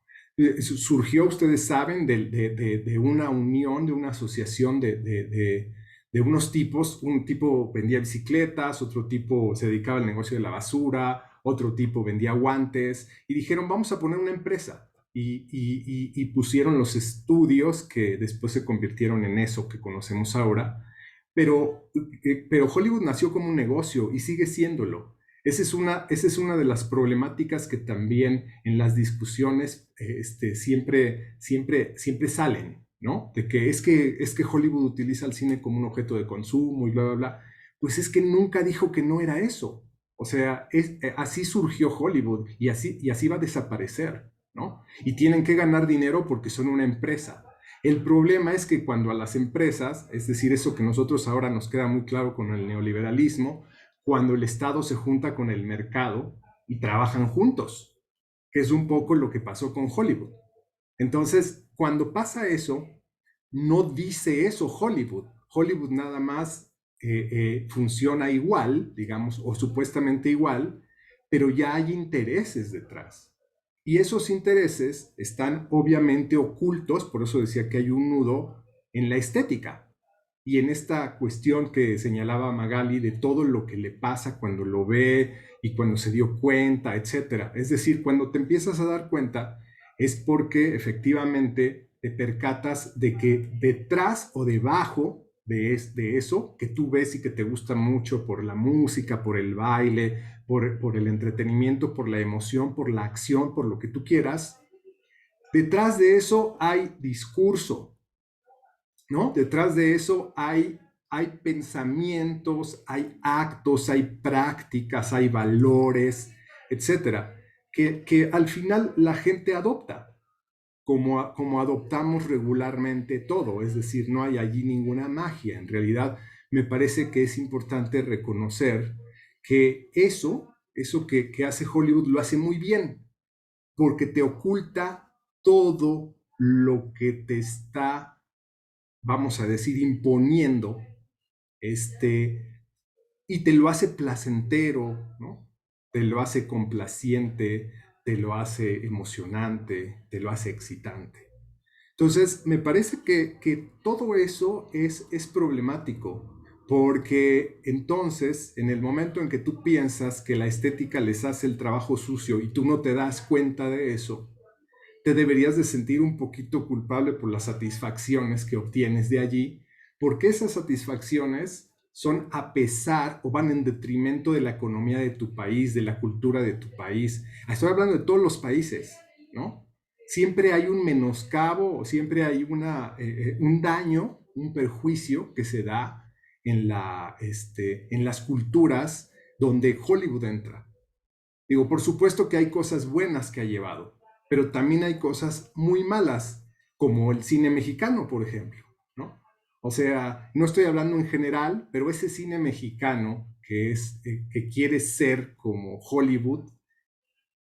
Surgió, ustedes saben, de una unión, de una asociación de unos tipos, un tipo vendía bicicletas, otro tipo se dedicaba al negocio de la basura, otro tipo vendía guantes, y dijeron, vamos a poner una empresa. Y pusieron los estudios que después se convirtieron en eso que conocemos ahora, pero Hollywood nació como un negocio y sigue siéndolo. Esa es una de las problemáticas que también en las discusiones siempre salen, ¿no? De que es que Hollywood utiliza el cine como un objeto de consumo y bla, bla, bla. Pues es que nunca dijo que no era eso. O sea, así surgió Hollywood y así va a desaparecer, ¿no? Y tienen que ganar dinero porque son una empresa. El problema es que cuando a las empresas, es decir, eso que nosotros ahora nos queda muy claro con el neoliberalismo, cuando el Estado se junta con el mercado y trabajan juntos, que es un poco lo que pasó con Hollywood. Entonces, cuando pasa eso, no dice eso Hollywood. Hollywood nada más funciona igual, digamos, o supuestamente igual, pero ya hay intereses detrás. Y esos intereses están obviamente ocultos, por eso decía que hay un nudo en la estética y en esta cuestión que señalaba Magali de todo lo que le pasa cuando lo ve y cuando se dio cuenta, etcétera. Es decir, cuando te empiezas a dar cuenta es porque efectivamente te percatas de que detrás o debajo de eso que tú ves y que te gusta mucho por la música, por el baile, por el entretenimiento, por la emoción, por la acción, por lo que tú quieras, detrás de eso hay discurso, ¿no? Detrás de eso hay pensamientos, hay actos, hay prácticas, hay valores, etcétera, que al final la gente adopta. Como adoptamos regularmente todo, es decir, no hay allí ninguna magia. En realidad, me parece que es importante reconocer que eso que hace Hollywood lo hace muy bien, porque te oculta todo lo que te está, vamos a decir, imponiendo, y te lo hace placentero, ¿no? Te lo hace complaciente, te lo hace emocionante, te lo hace excitante. Entonces, me parece que todo eso es problemático, porque entonces, en el momento en que tú piensas que la estética les hace el trabajo sucio y tú no te das cuenta de eso, te deberías de sentir un poquito culpable por las satisfacciones que obtienes de allí, porque esas satisfacciones son a pesar o van en detrimento de la economía de tu país, de la cultura de tu país. Estoy hablando de todos los países, ¿no? Siempre hay un menoscabo, siempre hay un daño, un perjuicio que se da en las culturas donde Hollywood entra. Digo, por supuesto que hay cosas buenas que ha llevado, pero también hay cosas muy malas, como el cine mexicano, por ejemplo, ¿no? O sea, no estoy hablando en general, pero ese cine mexicano que quiere ser como Hollywood,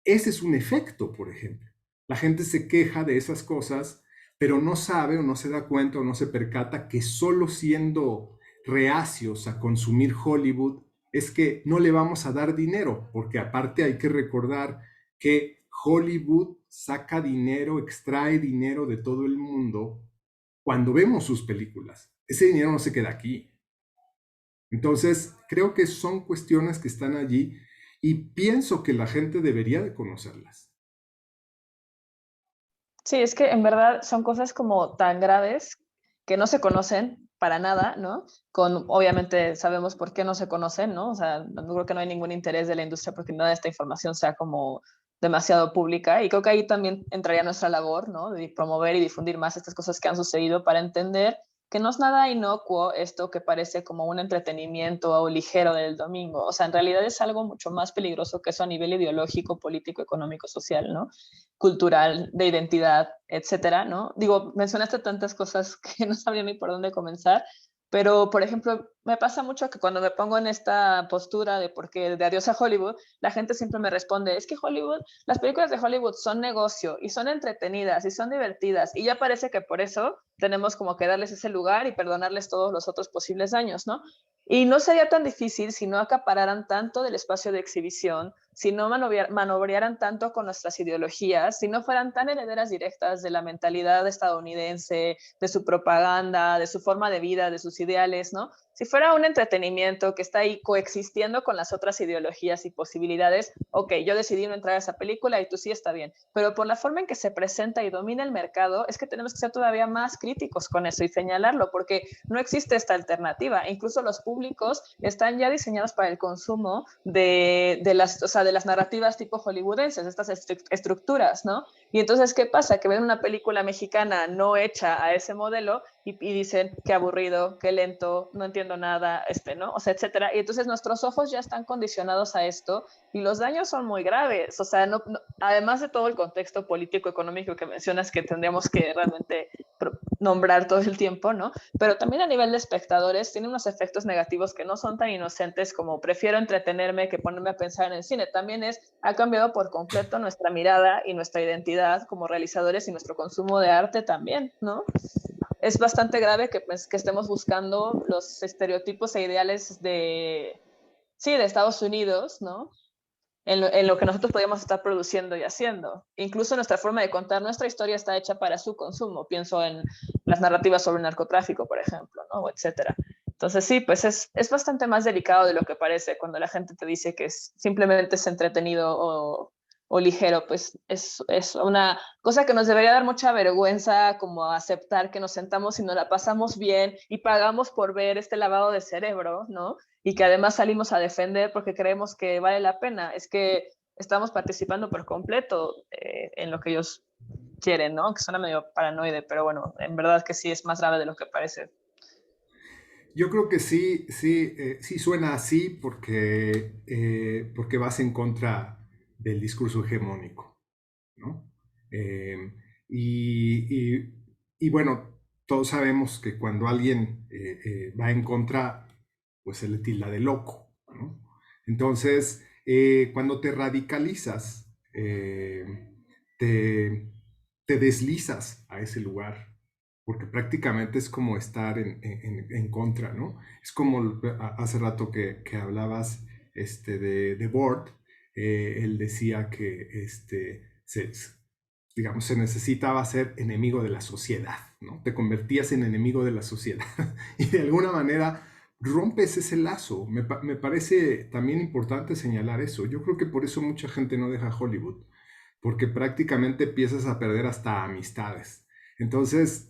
ese es un efecto, por ejemplo. La gente se queja de esas cosas, pero no sabe o no se da cuenta o no se percata que solo siendo reacios a consumir Hollywood es que no le vamos a dar dinero, porque aparte hay que recordar que Hollywood saca dinero, extrae dinero de todo el mundo cuando vemos sus películas. Ese dinero no se queda aquí. Entonces, creo que son cuestiones que están allí y pienso que la gente debería de conocerlas. Sí, es que en verdad son cosas como tan graves que no se conocen para nada, ¿no? Obviamente sabemos por qué no se conocen, ¿no? O sea, no creo que no hay ningún interés de la industria porque nada de esta información sea como demasiado pública y creo que ahí también entraría nuestra labor, ¿no? De promover y difundir más estas cosas que han sucedido para entender que no es nada inocuo esto que parece como un entretenimiento o ligero del domingo. O sea, en realidad es algo mucho más peligroso que eso a nivel ideológico, político, económico, social, ¿no? Cultural, de identidad, etcétera, ¿no? Digo, mencionaste tantas cosas que no sabría ni por dónde comenzar, pero, por ejemplo, me pasa mucho que cuando me pongo en esta postura de porque de adiós a Hollywood, la gente siempre me responde, es que Hollywood, las películas de Hollywood son negocio y son entretenidas y son divertidas y ya parece que por eso tenemos como que darles ese lugar y perdonarles todos los otros posibles daños, ¿no? Y no sería tan difícil si no acapararan tanto del espacio de exhibición, si no manobrearan tanto con nuestras ideologías, si no fueran tan herederas directas de la mentalidad estadounidense, de su propaganda, de su forma de vida, de sus ideales, ¿no? Si fuera un entretenimiento que está ahí coexistiendo con las otras ideologías y posibilidades, ok, yo decidí no entrar a esa película y tú sí está bien, pero por la forma en que se presenta y domina el mercado, es que tenemos que ser todavía más críticos con eso y señalarlo, porque no existe esta alternativa. Incluso los públicos están ya diseñados para el consumo o sea, de las narrativas tipo hollywoodenses, estas estructuras, ¿no? Y entonces, ¿qué pasa? Que ven una película mexicana no hecha a ese modelo y dicen, qué aburrido, qué lento, no entiendo nada, ¿no? O sea, etcétera. Y entonces nuestros ojos ya están condicionados a esto y los daños son muy graves. O sea, además de todo el contexto político, económico que mencionas que tendríamos que realmente nombrar todo el tiempo, ¿no? Pero también a nivel de espectadores tiene unos efectos negativos que no son tan inocentes como prefiero entretenerme que ponerme a pensar en el cine. También ha cambiado por completo nuestra mirada y nuestra identidad como realizadores y nuestro consumo de arte también, ¿no? es bastante grave que, pues, que estemos buscando los estereotipos e ideales de, sí, de Estados Unidos, ¿no? En lo que nosotros podríamos estar produciendo y haciendo. Incluso nuestra forma de contar nuestra historia está hecha para su consumo. Pienso en las narrativas sobre el narcotráfico, por ejemplo, ¿no? Etcétera. Entonces sí, pues es bastante más delicado de lo que parece cuando la gente te dice que simplemente es entretenido o ligero, pues es una cosa que nos debería dar mucha vergüenza, como aceptar que nos sentamos y nos la pasamos bien y pagamos por ver este lavado de cerebro, ¿no? Y que además salimos a defender porque creemos que vale la pena. Es que estamos participando por completo en lo que ellos quieren, ¿no? Que suena medio paranoide, pero bueno, en verdad que sí es más grave de lo que parece. Yo creo que sí, sí, sí suena así porque vas en contra del discurso hegemónico, ¿no? Eh, y, y- y bueno, todos sabemos que cuando alguien va en contra, pues se le tilda de loco, ¿no? Entonces, cuando te radicalizas, te, te deslizas a ese lugar, porque prácticamente es como estar en contra, ¿no? Es como hace rato que hablabas de Bort, él decía que digamos, se necesitaba ser enemigo de la sociedad, ¿no? Te convertías en enemigo de la sociedad y de alguna manera rompes ese lazo. Me parece también importante señalar eso. Yo creo que por eso mucha gente no deja Hollywood, porque prácticamente empiezas a perder hasta amistades. Entonces,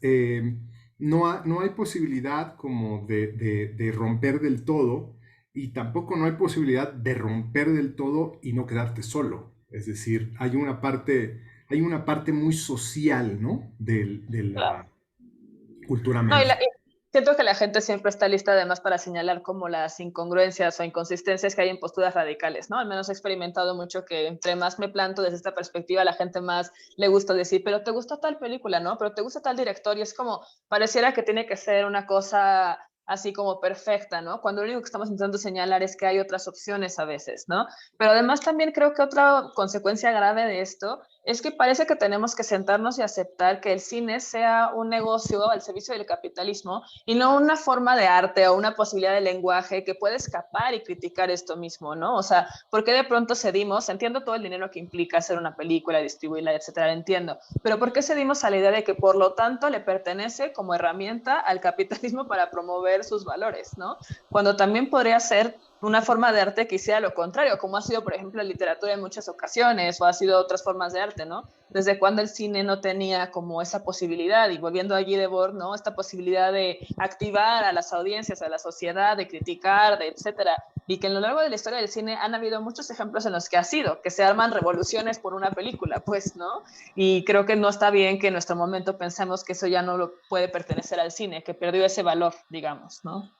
no hay posibilidad como de romper del todo y tampoco no hay posibilidad de romper del todo y no quedarte solo. Es decir, hay una parte muy social, ¿no? De Claro. la cultura No, mainstream. siento que la gente siempre está lista además para señalar como las incongruencias o inconsistencias que hay en posturas radicales, ¿no? Al menos he experimentado mucho que entre más me planto desde esta perspectiva, la gente más le gusta decir, pero te gusta tal película, ¿no? Pero te gusta tal director y es como, pareciera que tiene que ser una cosa así como perfecta, ¿no? Cuando lo único que estamos intentando señalar es que hay otras opciones a veces, ¿no? Pero además también creo que otra consecuencia grave de esto es que parece que tenemos que sentarnos y aceptar que el cine sea un negocio al servicio del capitalismo y no una forma de arte o una posibilidad de lenguaje que puede escapar y criticar esto mismo, ¿no? O sea, ¿por qué de pronto cedimos? Entiendo todo el dinero que implica hacer una película, distribuirla, etcétera, lo entiendo, pero ¿por qué cedimos a la idea de que por lo tanto le pertenece como herramienta al capitalismo para promover sus valores, ¿no? Cuando también podría ser una forma de arte que hiciera lo contrario, como ha sido, por ejemplo, la literatura en muchas ocasiones, o ha sido otras formas de arte, ¿no? Desde cuando el cine no tenía como esa posibilidad, y volviendo allí de Bord, ¿no? Esta posibilidad de activar a las audiencias, a la sociedad, de criticar, de etcétera, y que a lo largo de la historia del cine han habido muchos ejemplos en los que ha sido, que se arman revoluciones por una película, pues, ¿no? Y creo que no está bien que en nuestro momento pensemos que eso ya no lo puede pertenecer al cine, que perdió ese valor, digamos, ¿no?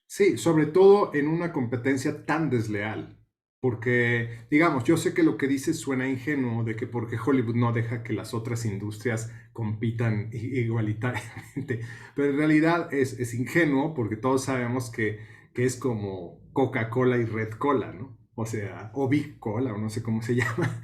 Sí, sobre todo en una competencia tan desleal. Porque, digamos, yo sé que lo que dices suena ingenuo de que porque Hollywood no deja que las otras industrias compitan igualitariamente, pero en realidad es ingenuo porque todos sabemos que es como Coca-Cola y Red Cola, ¿no? O sea, o Big Cola, o no sé cómo se llama,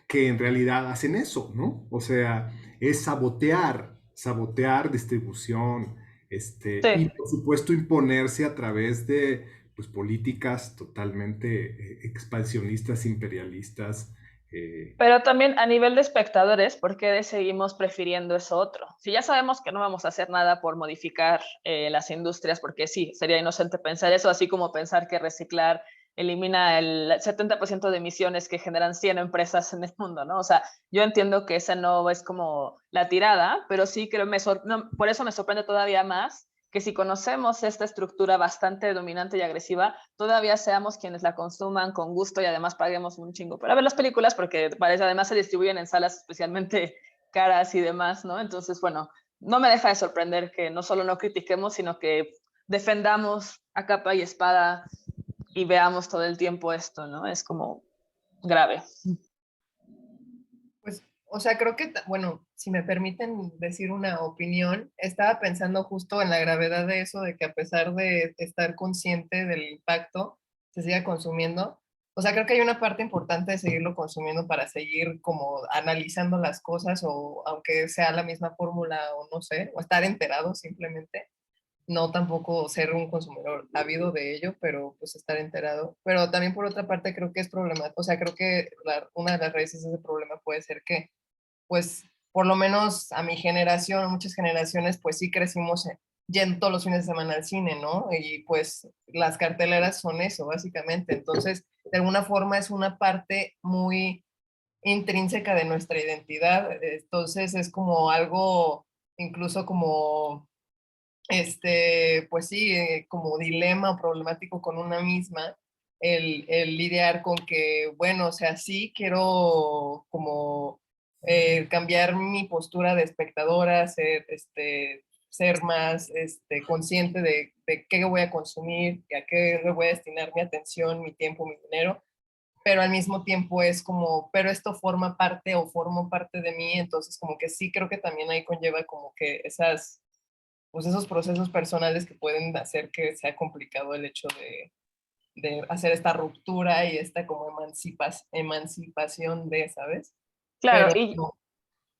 que en realidad hacen eso, ¿no? O sea, es sabotear distribución, y Sí. por supuesto imponerse a través de pues, políticas totalmente expansionistas, imperialistas. eh, Pero también a nivel de espectadores, ¿por qué seguimos prefiriendo eso otro? Si ya sabemos que no vamos a hacer nada por modificar las industrias, porque sí, sería inocente pensar eso, así como pensar que reciclar elimina el 70% de emisiones que generan 100 empresas en el mundo, ¿no? O sea, yo entiendo que esa no es como la tirada, pero sí creo, no, por eso me sorprende todavía más que si conocemos esta estructura bastante dominante y agresiva, todavía seamos quienes la consuman con gusto y además paguemos un chingo para ver las películas, porque parece además se distribuyen en salas especialmente caras y demás, ¿no? Entonces, bueno, no me deja de sorprender que no solo no critiquemos, sino que defendamos a capa y espada y veamos todo el tiempo esto, ¿no? Es como grave. Pues, o sea, creo que, bueno, si me permiten decir una opinión, estaba pensando justo en la gravedad de eso, de que a pesar de estar consciente del impacto, se siga consumiendo. o sea, creo que hay una parte importante de seguirlo consumiendo para seguir como analizando las cosas o aunque sea la misma fórmula o no sé, o estar enterado simplemente. No tampoco ser un consumidor ávido de ello, pero pues estar enterado. Pero también por otra parte creo que es problemático, o sea, creo que una de las raíces de ese problema puede ser que pues por lo menos a mi generación, muchas generaciones, pues sí crecimos yendo todos los fines de semana al cine, ¿no? Y pues las carteleras son eso, básicamente. Entonces, de alguna forma es una parte muy intrínseca de nuestra identidad. Entonces, es como algo, incluso como, pues sí, como dilema o problemático con una misma. El lidiar con que, bueno, o sea, sí quiero como cambiar mi postura de espectadora, ser más consciente de qué voy a consumir, a qué le voy a destinar mi atención, mi tiempo, mi dinero, pero al mismo tiempo es como, pero esto forma parte o formo parte de mí, entonces como que sí creo que también ahí conlleva como que pues esos procesos personales que pueden hacer que sea complicado el hecho de hacer esta ruptura y esta como emancipación de, ¿sabes? Claro, Pero y no.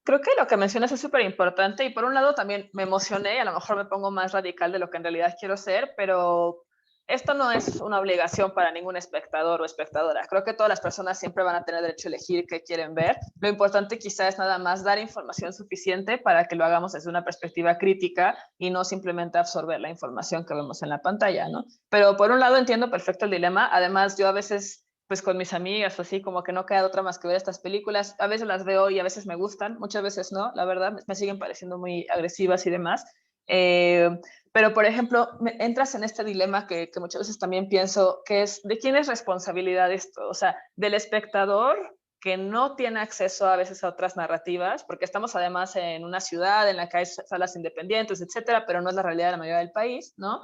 creo que lo que mencionas es súper importante y por un lado también me emocioné y a lo mejor me pongo más radical de lo que en realidad quiero ser, pero esto no es una obligación para ningún espectador o espectadora. Creo que todas las personas siempre van a tener derecho a elegir qué quieren ver. Lo importante quizá es nada más dar información suficiente para que lo hagamos desde una perspectiva crítica y no simplemente absorber la información que vemos en la pantalla, ¿no? Pero por un lado entiendo perfecto el dilema. Además, yo a veces pues con mis amigas o así, como que no queda otra más que ver estas películas. A veces las veo y a veces me gustan, muchas veces no, la verdad, me siguen pareciendo muy agresivas y demás. Eh, pero, por ejemplo, entras en este dilema que muchas veces también pienso, que es, ¿de quién es responsabilidad esto? O sea, del espectador que no tiene acceso a veces a otras narrativas, porque estamos además en una ciudad en la que hay salas independientes, etcétera, pero no es la realidad de la mayoría del país, ¿no?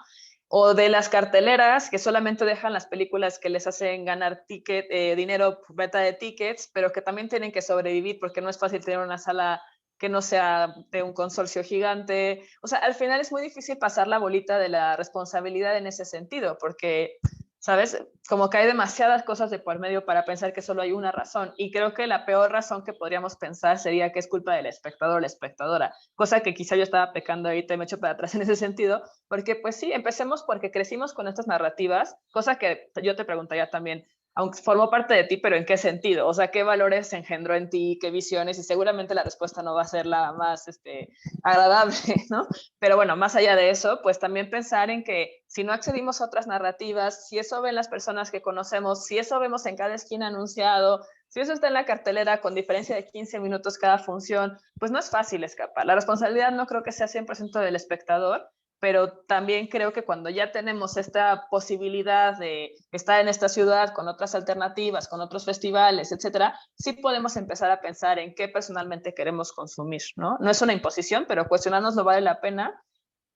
O de las carteleras que solamente dejan las películas que les hacen ganar dinero por venta de tickets, pero que también tienen que sobrevivir porque no es fácil tener una sala que no sea de un consorcio gigante. O sea, al final es muy difícil pasar la bolita de la responsabilidad en ese sentido, porque ¿sabes? Como que hay demasiadas cosas de por medio para pensar que solo hay una razón. Y creo que la peor razón que podríamos pensar sería que es culpa del espectador o la espectadora, cosa que quizá yo estaba pecando ahorita y me echo para atrás en ese sentido, porque pues sí, empecemos porque crecimos con estas narrativas, cosa que yo te preguntaría también, aunque formó parte de ti, pero ¿en qué sentido? O sea, ¿qué valores engendró en ti? ¿Qué visiones? Y seguramente la respuesta no va a ser la más agradable, ¿no? Pero bueno, más allá de eso, pues también pensar en que si no accedimos a otras narrativas, si eso ven las personas que conocemos, si eso vemos en cada esquina anunciado, si eso está en la cartelera con diferencia de 15 minutos cada función, pues no es fácil escapar. La responsabilidad no creo que sea 100% del espectador, pero también creo que cuando ya tenemos esta posibilidad de estar en esta ciudad con otras alternativas, con otros festivales, etcétera, sí podemos empezar a pensar en qué personalmente queremos consumir, ¿no? No es una imposición, pero cuestionarnos lo vale la pena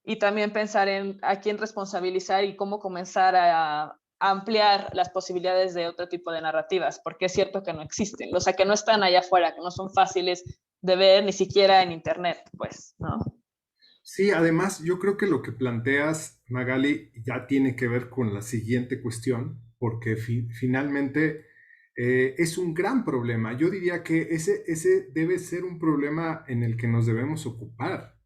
y también pensar en a quién responsabilizar y cómo comenzar a ampliar las posibilidades de otro tipo de narrativas, porque es cierto que no existen, o sea, que no están allá afuera, que no son fáciles de ver ni siquiera en internet, pues, ¿no? Sí, además yo creo que lo que planteas, Magali, ya tiene que ver con la siguiente cuestión, porque finalmente es un gran problema. Yo diría que ese debe ser un problema en el que nos debemos ocupar.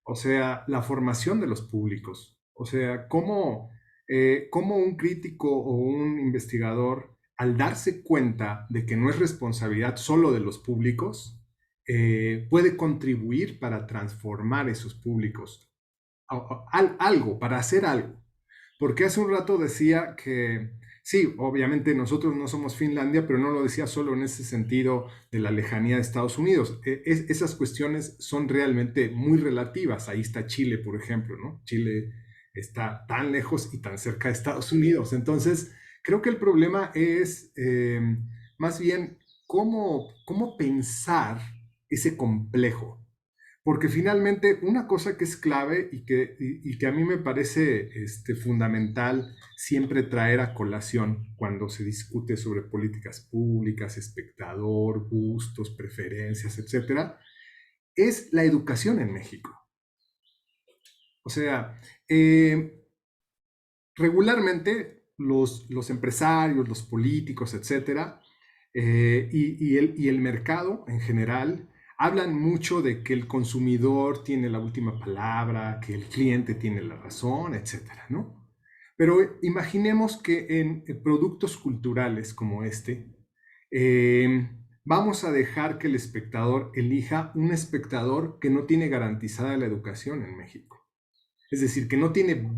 O sea, la formación de los públicos. O sea, cómo un crítico o un investigador, al darse cuenta de que no es responsabilidad solo de los públicos, puede contribuir para transformar esos públicos. Algo, para hacer algo. Porque hace un rato decía que, sí, obviamente nosotros no somos Finlandia, pero no lo decía solo en ese sentido de la lejanía de Estados Unidos. Esas cuestiones son realmente muy relativas. Ahí está Chile, por ejemplo, ¿no? Chile está tan lejos y tan cerca de Estados Unidos. Entonces, creo que el problema es más bien cómo pensar ese complejo, porque finalmente una cosa que es clave y que a mí me parece fundamental siempre traer a colación cuando se discute sobre políticas públicas, espectador, gustos, preferencias, etcétera, es la educación en México. O sea, regularmente los empresarios, los políticos, etcétera, y el mercado en general hablan mucho de que el consumidor tiene la última palabra, que el cliente tiene la razón, etcétera, ¿no? Pero imaginemos que en productos culturales como este, vamos a dejar que el espectador elija un espectador que no tiene garantizada la educación en México. Es decir, que no tiene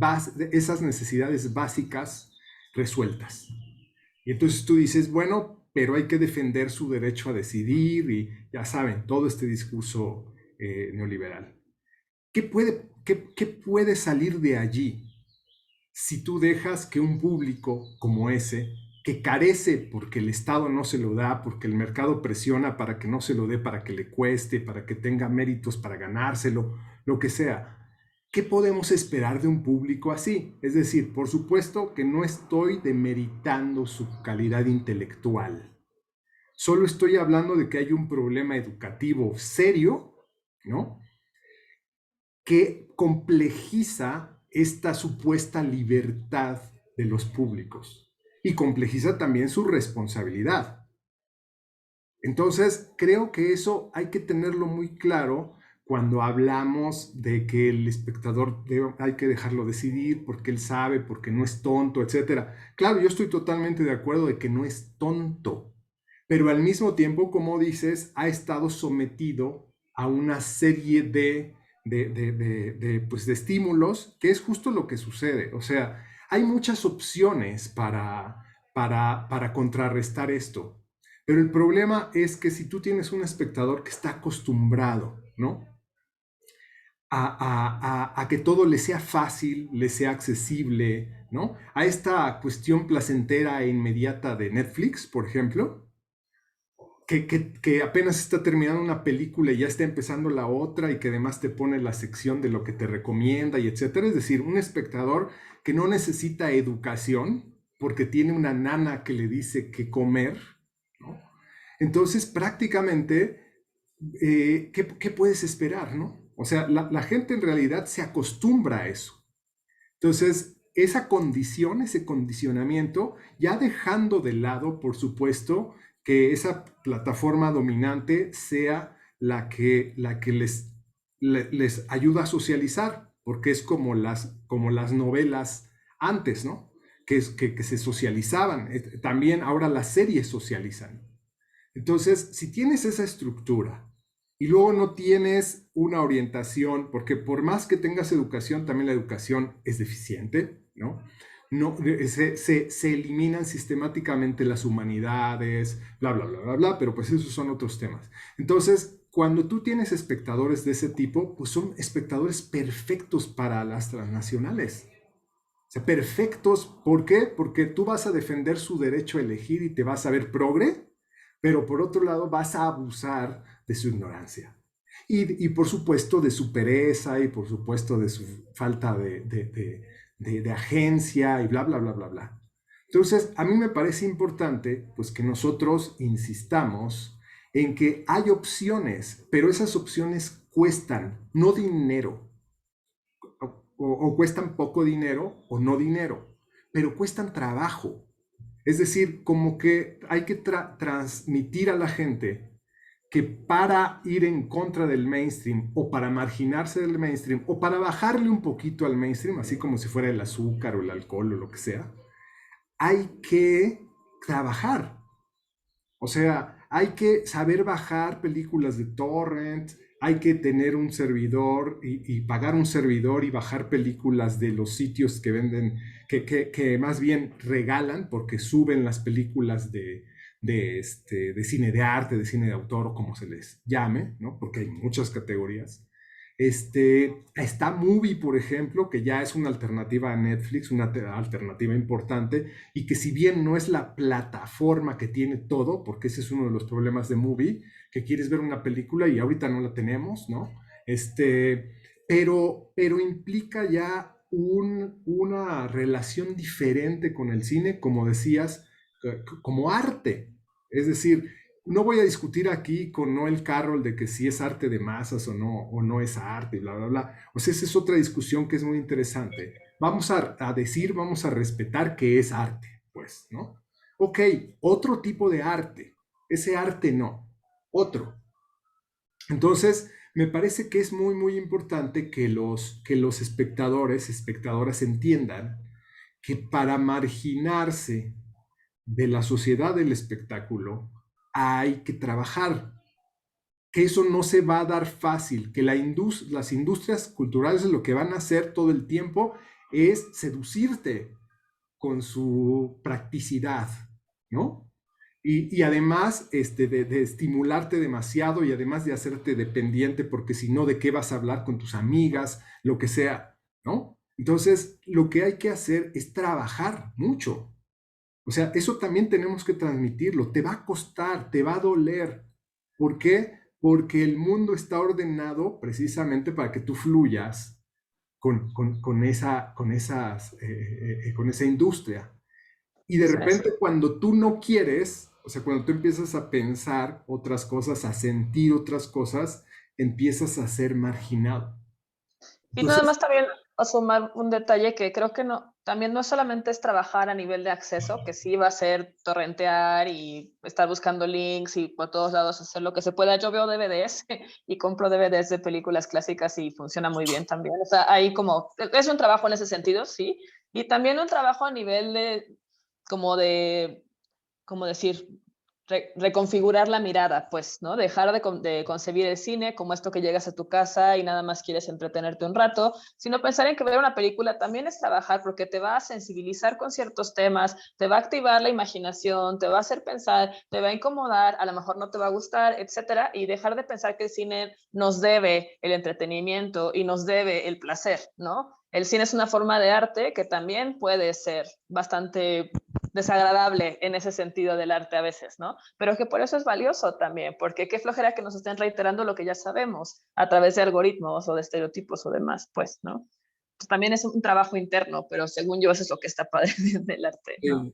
esas necesidades básicas resueltas. Y entonces tú dices, bueno, pero hay que defender su derecho a decidir y ya saben, todo este discurso neoliberal. ¿Qué puede salir de allí si tú dejas que un público como ese, que carece porque el Estado no se lo da, porque el mercado presiona para que no se lo dé, para que le cueste, para que tenga méritos para ganárselo, lo que sea? ¿Qué podemos esperar de un público así? Es decir, por supuesto que no estoy demeritando su calidad intelectual. Solo estoy hablando de que hay un problema educativo serio, ¿no? Que complejiza esta supuesta libertad de los públicos y complejiza también su responsabilidad. Entonces, creo que eso hay que tenerlo muy claro cuando hablamos de que el espectador hay que dejarlo decidir porque él sabe, porque no es tonto, etcétera. Claro, yo estoy totalmente de acuerdo de que no es tonto, pero al mismo tiempo, como dices, ha estado sometido a una serie pues de estímulos, que es justo lo que sucede. O sea, hay muchas opciones para contrarrestar esto. Pero el problema es que si tú tienes un espectador que está acostumbrado, ¿no? A que todo le sea fácil, le sea accesible, ¿no? A esta cuestión placentera e inmediata de Netflix, por ejemplo, que apenas está terminando una película y ya está empezando la otra y que además te pone la sección de lo que te recomienda y etcétera. Es decir, un espectador que no necesita educación porque tiene una nana que le dice qué comer, ¿no? Entonces, prácticamente, ¿qué puedes esperar, no? O sea, la gente en realidad se acostumbra a eso. Entonces, esa condición, ese condicionamiento, ya dejando de lado, por supuesto, que esa plataforma dominante sea la que les ayuda a socializar, porque es como las novelas antes, ¿no? Que se socializaban. También ahora las series socializan. Entonces, si tienes esa estructura y luego no tienes una orientación, porque por más que tengas educación, también la educación es deficiente, ¿no? No se eliminan sistemáticamente las humanidades, bla, bla, bla, bla, bla, pero pues esos son otros temas. Entonces, cuando tú tienes espectadores de ese tipo, pues son espectadores perfectos para las transnacionales. O sea, perfectos, ¿por qué? Porque tú vas a defender su derecho a elegir y te vas a ver progre, pero por otro lado vas a abusar de su ignorancia. Y por supuesto de su pereza y por supuesto de su falta de agencia y bla, bla, bla, bla, bla. Entonces, a mí me parece importante pues que nosotros insistamos en que hay opciones, pero esas opciones cuestan, no dinero, o cuestan poco dinero o no dinero, pero cuestan trabajo. Es decir, como que hay que transmitir a la gente que para ir en contra del mainstream o para marginarse del mainstream o para bajarle un poquito al mainstream, así como si fuera el azúcar o el alcohol o lo que sea, hay que trabajar. O sea, hay que saber bajar películas de torrent, hay que tener un servidor y pagar un servidor y bajar películas de los sitios que venden, que más bien regalan porque suben las películas de cine de arte, de cine de autor o como se les llame, ¿no? Porque hay muchas categorías. Está Movie, por ejemplo, que ya es una alternativa a Netflix, una alternativa importante, y que si bien no es la plataforma que tiene todo, porque ese es uno de los problemas de Movie, que quieres ver una película y ahorita no la tenemos, ¿no? Pero implica ya una relación diferente con el cine, como decías, como arte. Es decir, no voy a discutir aquí con Noel Carroll de que si es arte de masas o no es arte, bla, bla, bla. O sea, esa es otra discusión que es muy interesante. vamos a respetar que es arte, pues, ¿no? Ok, otro tipo de arte, ese arte no, otro. Entonces, me parece que es muy, muy importante que los espectadores, espectadoras entiendan que para marginarse de la sociedad del espectáculo hay que trabajar, que eso no se va a dar fácil, que las industrias culturales lo que van a hacer todo el tiempo es seducirte con su practicidad, ¿no? Y además de estimularte demasiado y además de hacerte dependiente, porque si no, ¿de qué vas a hablar con tus amigas? Lo que sea, ¿no? Entonces, lo que hay que hacer es trabajar mucho. O sea, eso también tenemos que transmitirlo. Te va a costar, te va a doler. ¿Por qué? Porque el mundo está ordenado precisamente para que tú fluyas con esa industria. Y de Sí, repente cuando tú no quieres, o sea, cuando tú empiezas a pensar otras cosas, a sentir otras cosas, empiezas a ser marginado. y nada Entonces, más también a sumar un detalle que creo que no, también no solamente es trabajar a nivel de acceso, que sí va a ser torrentear y estar buscando links y por todos lados hacer lo que se pueda. Yo veo DVDs y compro DVDs de películas clásicas y funciona muy bien también. O sea, ahí como, es un trabajo en ese sentido, sí, y también un trabajo a nivel de, como de, como decir, reconfigurar la mirada, pues, ¿no? Dejar de concebir el cine como esto que llegas a tu casa y nada más quieres entretenerte un rato, sino pensar en que ver una película también es trabajar porque te va a sensibilizar con ciertos temas, te va a activar la imaginación, te va a hacer pensar, te va a incomodar, a lo mejor no te va a gustar, etcétera, y dejar de pensar que el cine nos debe el entretenimiento y nos debe el placer, ¿no? El cine es una forma de arte que también puede ser bastante desagradable en ese sentido del arte a veces, ¿no? Pero que por eso es valioso también, porque qué flojera que nos estén reiterando lo que ya sabemos a través de algoritmos o de estereotipos o demás, pues, ¿no? Pues también es un trabajo interno, pero según yo eso es lo que está padre del arte, ¿no? eh,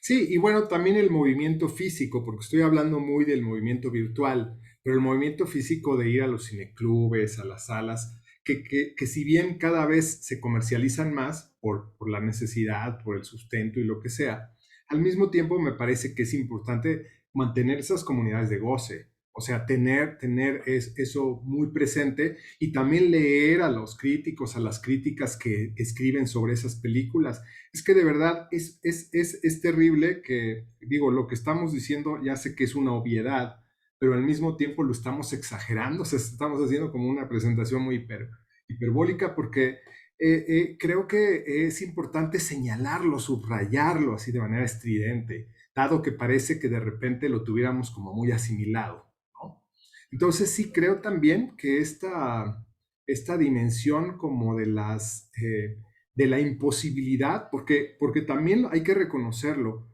sí, y bueno, también el movimiento físico, porque estoy hablando muy del movimiento virtual, pero el movimiento físico de ir a los cineclubes, a las salas, que si bien cada vez se comercializan más por la necesidad, por el sustento y lo que sea, al mismo tiempo me parece que es importante mantener esas comunidades de goce, o sea, tener eso muy presente y también leer a los críticos, a las críticas que escriben sobre esas películas. Es que de verdad es terrible que, digo, lo que estamos diciendo ya sé que es una obviedad, pero al mismo tiempo lo estamos exagerando, o sea, estamos haciendo como una presentación muy hiperbólica porque creo que es importante señalarlo, subrayarlo así de manera estridente, dado que parece que de repente lo tuviéramos como muy asimilado, ¿no? Entonces sí creo también que esta dimensión como de la imposibilidad, porque también hay que reconocerlo,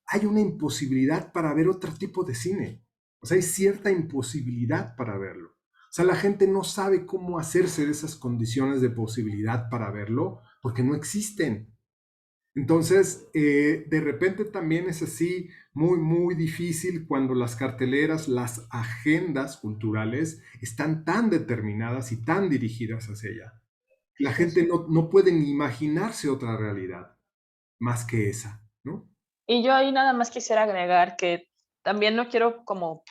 hay una imposibilidad para ver otro tipo de cine. O sea, hay cierta imposibilidad para verlo. O sea, la gente no sabe cómo hacerse de esas condiciones de posibilidad para verlo porque no existen. Entonces, de repente también es así muy, muy difícil cuando las carteleras, las agendas culturales están tan determinadas y tan dirigidas hacia allá. La Sí, gente sí. no puede ni imaginarse otra realidad más que esa, ¿no? Y yo ahí nada más quisiera agregar que también no quiero como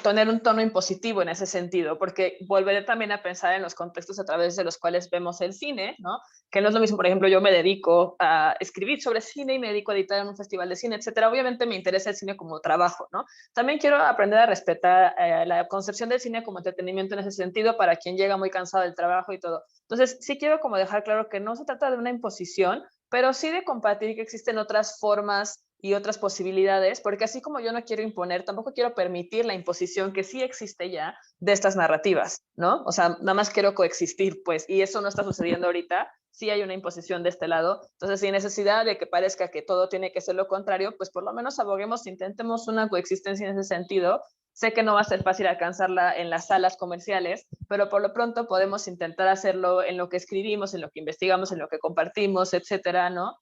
tener un tono impositivo en ese sentido, porque volveré también a pensar en los contextos a través de los cuales vemos el cine, ¿no? Que no es lo mismo, por ejemplo, yo me dedico a escribir sobre cine y me dedico a editar en un festival de cine, etcétera. Obviamente me interesa el cine como trabajo, ¿no? También quiero aprender a respetar la concepción del cine como entretenimiento en ese sentido para quien llega muy cansado del trabajo y todo. Entonces, sí quiero como dejar claro que no se trata de una imposición, pero sí de compartir que existen otras formas y otras posibilidades, porque así como yo no quiero imponer, tampoco quiero permitir la imposición que sí existe ya de estas narrativas, ¿no? O sea, nada más quiero coexistir, pues, y eso no está sucediendo ahorita, sí hay una imposición de este lado, entonces sin necesidad de que parezca que todo tiene que ser lo contrario, pues por lo menos aboguemos, intentemos una coexistencia en ese sentido. Sé que no va a ser fácil alcanzarla en las salas comerciales, pero por lo pronto podemos intentar hacerlo en lo que escribimos, en lo que investigamos, en lo que compartimos, etcétera, ¿no?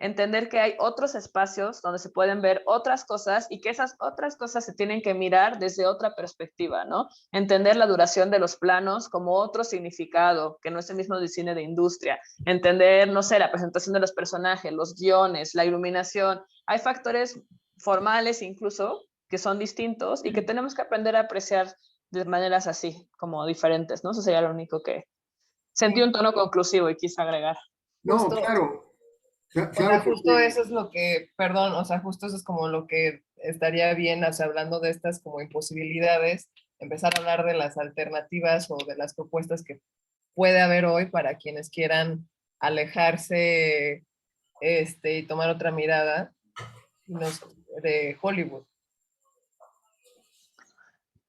entender que hay otros espacios donde se pueden ver otras cosas y que esas otras cosas se tienen que mirar desde otra perspectiva, ¿no? Entender la duración de los planos como otro significado, que no es el mismo de cine de industria. Entender, no sé, la presentación de los personajes, los guiones, la iluminación. Hay factores formales incluso que son distintos y que tenemos que aprender a apreciar de maneras así, como diferentes, ¿no? Eso sería lo único que sentí Sí, un tono conclusivo y quise agregar. No, justo, claro, o sea, claro, justo porque eso es lo que, perdón, o sea, justo eso es como lo que estaría bien, o sea, hablando de estas como imposibilidades, empezar a hablar de las alternativas o de las propuestas que puede haber hoy para quienes quieran alejarse y tomar otra mirada y de Hollywood.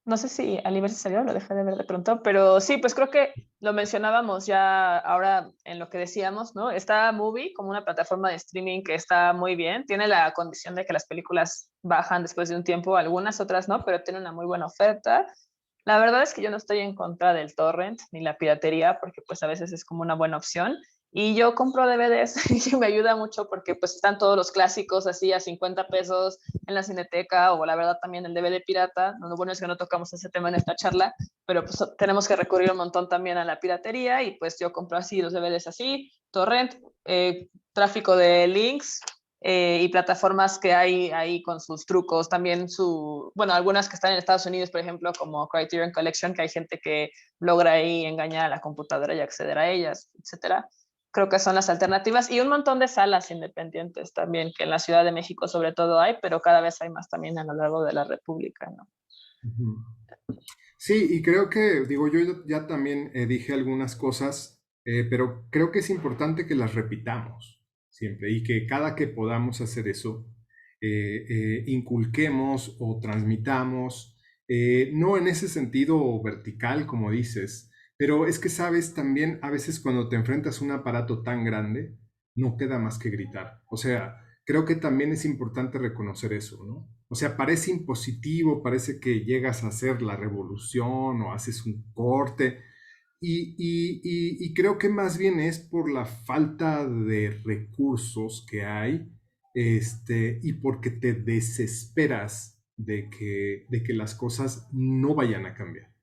No sé si Aliber se salió, lo dejé de ver de pronto, pero sí, pues creo que lo mencionábamos ya ahora en lo que decíamos, ¿no? Está Movie como una plataforma de streaming que está muy bien, tiene la condición de que las películas bajan después de un tiempo, algunas otras no, pero tiene una muy buena oferta. La verdad es que yo no estoy en contra del torrent ni la piratería, porque pues a veces es como una buena opción. Y yo compro DVDs y me ayuda mucho porque pues están todos los clásicos así a 50 pesos en la Cineteca o la verdad también el DVD pirata. Lo bueno es que no tocamos ese tema en esta charla, pero pues tenemos que recurrir un montón también a la piratería y pues yo compro así los DVDs así, torrent, tráfico de links, y plataformas que hay ahí con sus trucos, también bueno, algunas que están en Estados Unidos, por ejemplo, como Criterion Collection, que hay gente que logra ahí engañar a la computadora y acceder a ellas, etcétera. Creo que son las alternativas y un montón de salas independientes también, que en la Ciudad de México sobre todo hay, pero cada vez hay más también a lo largo de la República, ¿no? ujú. Sí, y creo que, digo, yo ya también dije algunas cosas, pero creo que es importante que las repitamos siempre y que cada que podamos hacer eso, inculquemos o transmitamos, no en ese sentido vertical, como dices, pero es que sabes también a veces cuando te enfrentas a un aparato tan grande, no queda más que gritar. O sea, creo que también es importante reconocer eso, ¿no? O sea, parece impositivo, parece que llegas a hacer la revolución o haces un corte, y creo que más bien es por la falta de recursos que hay, y porque te desesperas de que las cosas no vayan a cambiar.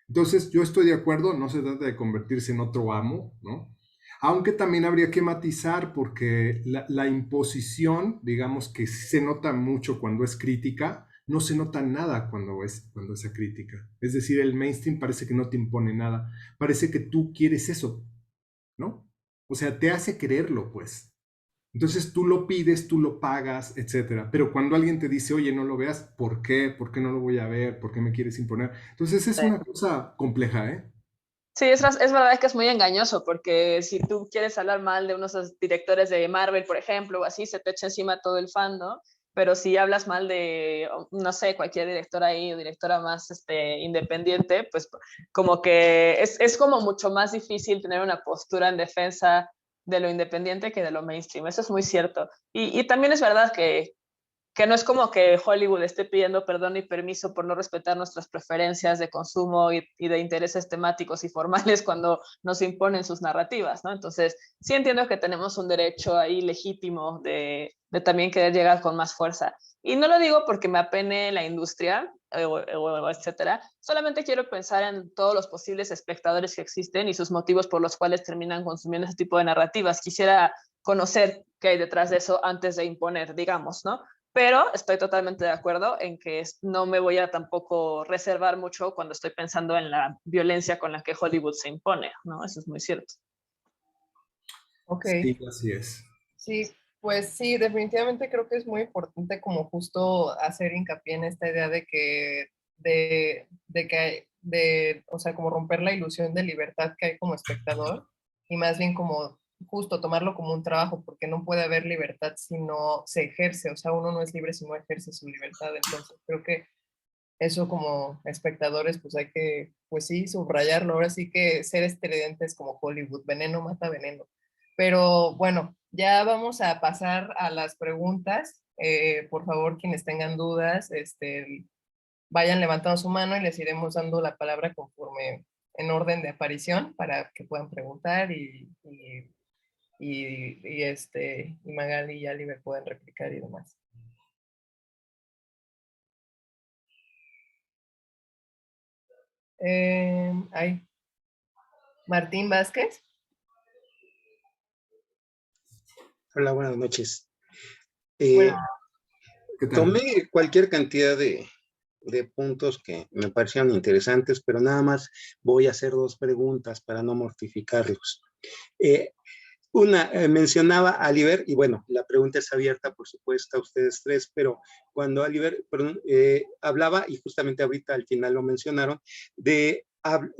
Entonces, yo estoy de acuerdo, no se trata de convertirse en otro amo, ¿no? Aunque también habría que matizar porque la imposición, digamos que sí se nota mucho cuando es crítica, no se nota nada cuando es crítica. Es decir, el mainstream parece que no te impone nada, parece que tú quieres eso, ¿no? O sea, te hace quererlo, pues. Entonces tú lo pides, tú lo pagas, etcétera. Pero cuando alguien te dice, oye, no lo veas, ¿por qué? ¿Por qué no lo voy a ver? ¿Por qué me quieres imponer? Entonces es Sí. una cosa compleja, ¿eh? Sí, es verdad que es muy engañoso porque si tú quieres hablar mal de unos directores de Marvel, por ejemplo, o así, se te echa encima todo el fan, ¿no? Pero si hablas mal de, no sé, cualquier director ahí o directora más independiente, pues como que es como mucho más difícil tener una postura en defensa de lo independiente que de lo mainstream. Eso es muy cierto. Y también es verdad que no es como que Hollywood esté pidiendo perdón y permiso por no respetar nuestras preferencias de consumo y de intereses temáticos y formales cuando nos imponen sus narrativas, ¿no? Entonces, sí entiendo que tenemos un derecho ahí legítimo de también querer llegar con más fuerza. Y no lo digo porque me apene la industria, etcétera. Solamente quiero pensar en todos los posibles espectadores que existen y sus motivos por los cuales terminan consumiendo ese tipo de narrativas. Quisiera conocer qué hay detrás de eso antes de imponer, digamos, ¿no? Pero estoy totalmente de acuerdo en que no me voy a tampoco reservar mucho cuando estoy pensando en la violencia con la que Hollywood se impone, ¿no? Eso es muy cierto. Ok, Sí, así es. sí, pues sí, definitivamente creo que es muy importante como justo hacer hincapié en esta idea o sea, como romper la ilusión de libertad que hay como espectador y más bien como justo tomarlo como un trabajo, porque no puede haber libertad si no se ejerce, o sea, uno no es libre si no ejerce su libertad, entonces creo que eso como espectadores pues hay que, pues sí, subrayarlo, ahora sí que ser estridentes como Hollywood, veneno mata veneno. Pero bueno, ya vamos a pasar a las preguntas. Por favor, quienes tengan dudas, vayan levantando su mano y les iremos dando la palabra conforme en orden de aparición para que puedan preguntar y y Magali y Ali me pueden replicar y demás. Martín Vázquez. Hola, buenas noches. Bueno. Tomé cualquier cantidad de puntos que me parecieron interesantes, pero nada más voy a hacer 2 preguntas para no mortificarlos. Una, mencionaba a Aliber, y bueno, la pregunta es abierta, por supuesto, a ustedes 3, pero cuando Aliber hablaba, y justamente ahorita al final lo mencionaron, de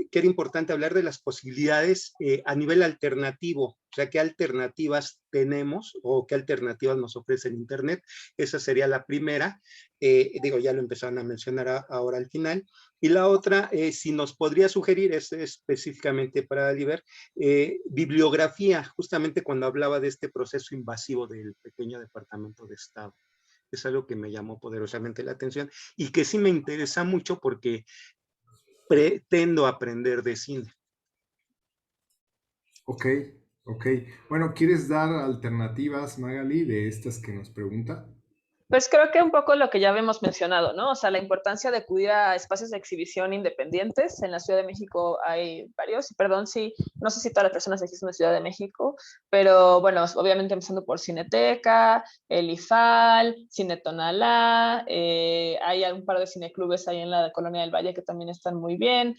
que era importante hablar de las posibilidades a nivel alternativo, o sea, qué alternativas tenemos o qué alternativas nos ofrece el Internet. Esa sería la primera. Ya lo empezaron a mencionar ahora al final. Y la otra, si nos podría sugerir, es específicamente para Aliber, bibliografía, justamente cuando hablaba de este proceso invasivo del pequeño departamento de Estado. Es algo que me llamó poderosamente la atención y que sí me interesa mucho porque pretendo aprender de cine. Ok. Bueno, ¿quieres dar alternativas, Magali, de estas que nos pregunta? Pues creo que un poco lo que ya habíamos mencionado, ¿no? O sea, la importancia de acudir a espacios de exhibición independientes. En la Ciudad de México hay varios, y perdón, sí, no sé si todas las personas existen en la Ciudad de México, pero bueno, obviamente empezando por Cineteca, el IFAL, Cine Tonalá, hay un par de cineclubes ahí en la Colonia del Valle que también están muy bien.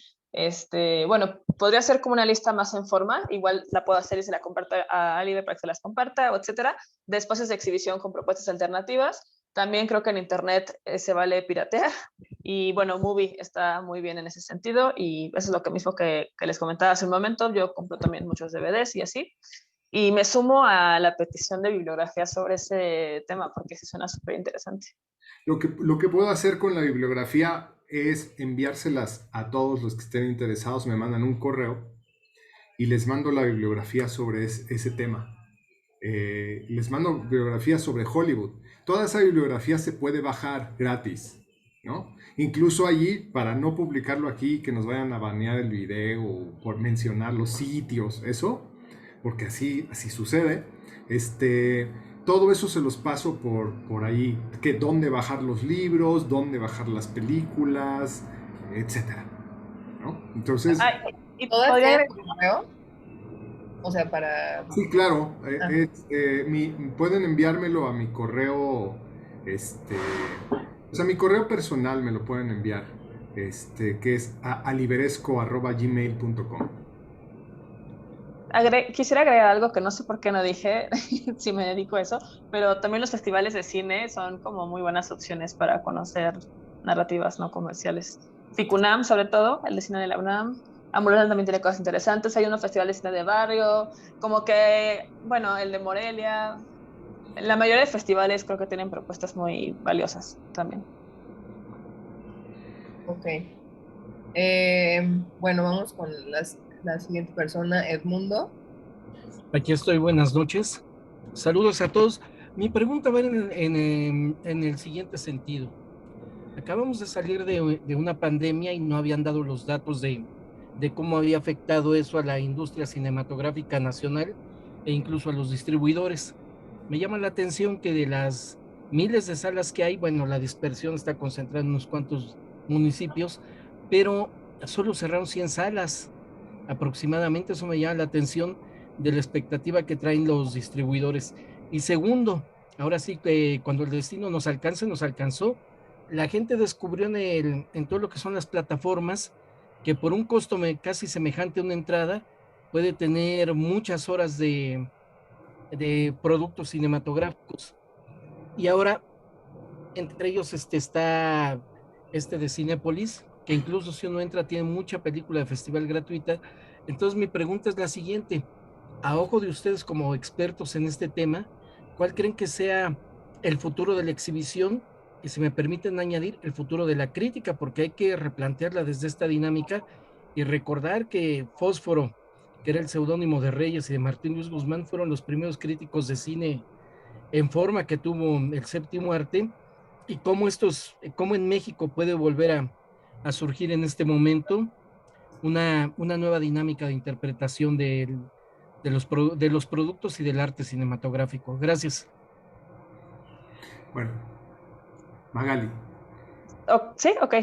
Bueno, podría ser como una lista más en forma, igual la puedo hacer y se la comparto a Alibe para que se las comparta, etcétera, de espacios de exhibición con propuestas alternativas. También creo que en internet se vale piratear y bueno, Movie está muy bien en ese sentido y eso es lo mismo que les comentaba hace un momento. Yo compro también muchos DVDs y así. Y me sumo a la petición de bibliografía sobre ese tema porque sí suena súper interesante. Lo que puedo hacer con la bibliografía es enviárselas a todos los que estén interesados. Me mandan un correo y les mando la bibliografía sobre ese tema. Les mando bibliografía sobre Hollywood. Toda esa bibliografía se puede bajar gratis, ¿no? Incluso allí, para no publicarlo aquí, que nos vayan a banear el video o por mencionar los sitios, eso, porque así sucede, todo eso se los paso por ahí, que dónde bajar los libros, dónde bajar las películas, etcétera, ¿no? Entonces... ¿Y todas tienen correo? O sea, para... Sí, claro. Pueden enviármelo a mi correo, o sea, mi correo personal me lo pueden enviar, que es aliberesco@gmail.com. Quisiera agregar algo que no sé por qué no dije, si me dedico a eso, pero también los festivales de cine son como muy buenas opciones para conocer narrativas no comerciales. FICUNAM, sobre todo, el de cine de la UNAM. Ambulante también tiene cosas interesantes. Hay unos festivales de cine de barrio, como que, bueno, el de Morelia. La mayoría de festivales creo que tienen propuestas muy valiosas también. Ok. Bueno, vamos con la siguiente persona, Edmundo. Aquí estoy, buenas noches. Saludos a todos. Mi pregunta va en el siguiente sentido. Acabamos de salir de una pandemia y no habían dado los datos de cómo había afectado eso a la industria cinematográfica nacional e incluso a los distribuidores. Me llama la atención que de las miles de salas que hay, bueno, la dispersión está concentrada en unos cuantos municipios, pero solo cerraron 100 salas aproximadamente. Eso me llama la atención de la expectativa que traen los distribuidores. Y segundo, ahora sí que cuando el destino nos alcance, nos alcanzó. La gente descubrió en todo lo que son las plataformas que por un costo casi semejante a una entrada puede tener muchas horas de productos cinematográficos. Y ahora, entre ellos está de Cinépolis, que incluso si uno entra tiene mucha película de festival gratuita. Entonces mi pregunta es la siguiente: a ojo de ustedes como expertos en este tema, ¿cuál creen que sea el futuro de la exhibición? Y si me permiten añadir, el futuro de la crítica, porque hay que replantearla desde esta dinámica y recordar que Fósforo, que era el seudónimo de Reyes y de Martín Luis Guzmán, fueron los primeros críticos de cine en forma que tuvo el séptimo arte, y cómo en México puede volver a surgir en este momento una nueva dinámica de interpretación de los productos y del arte cinematográfico. Gracias. Bueno, Magali. Sí, ok.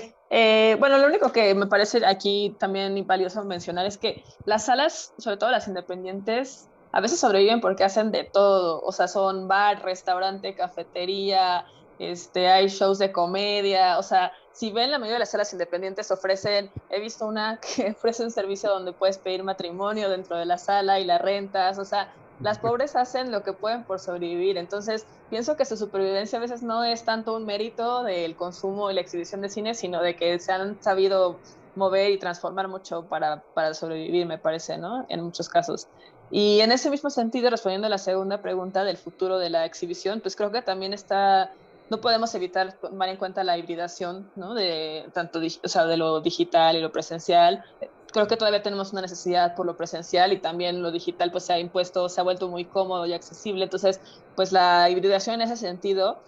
Bueno, lo único que me parece aquí también valioso mencionar es que las salas, sobre todo las independientes, a veces sobreviven porque hacen de todo. O sea, son bar, restaurante, cafetería, hay shows de comedia. O sea, si ven, la mayoría de las salas independientes ofrecen, he visto una que ofrece un servicio donde puedes pedir matrimonio dentro de la sala y la rentas. O sea, las pobres hacen lo que pueden por sobrevivir. Entonces, pienso que su supervivencia a veces no es tanto un mérito del consumo y la exhibición de cine, sino de que se han sabido mover y transformar mucho para sobrevivir, me parece, ¿no? En muchos casos. Y en ese mismo sentido, respondiendo a la segunda pregunta del futuro de la exhibición, pues creo que también no podemos evitar tomar en cuenta la hibridación, ¿no? De tanto, o sea, de lo digital y lo presencial. Creo que todavía tenemos una necesidad por lo presencial y también lo digital pues se ha impuesto, se ha vuelto muy cómodo y accesible. Entonces, pues la hibridación en ese sentido,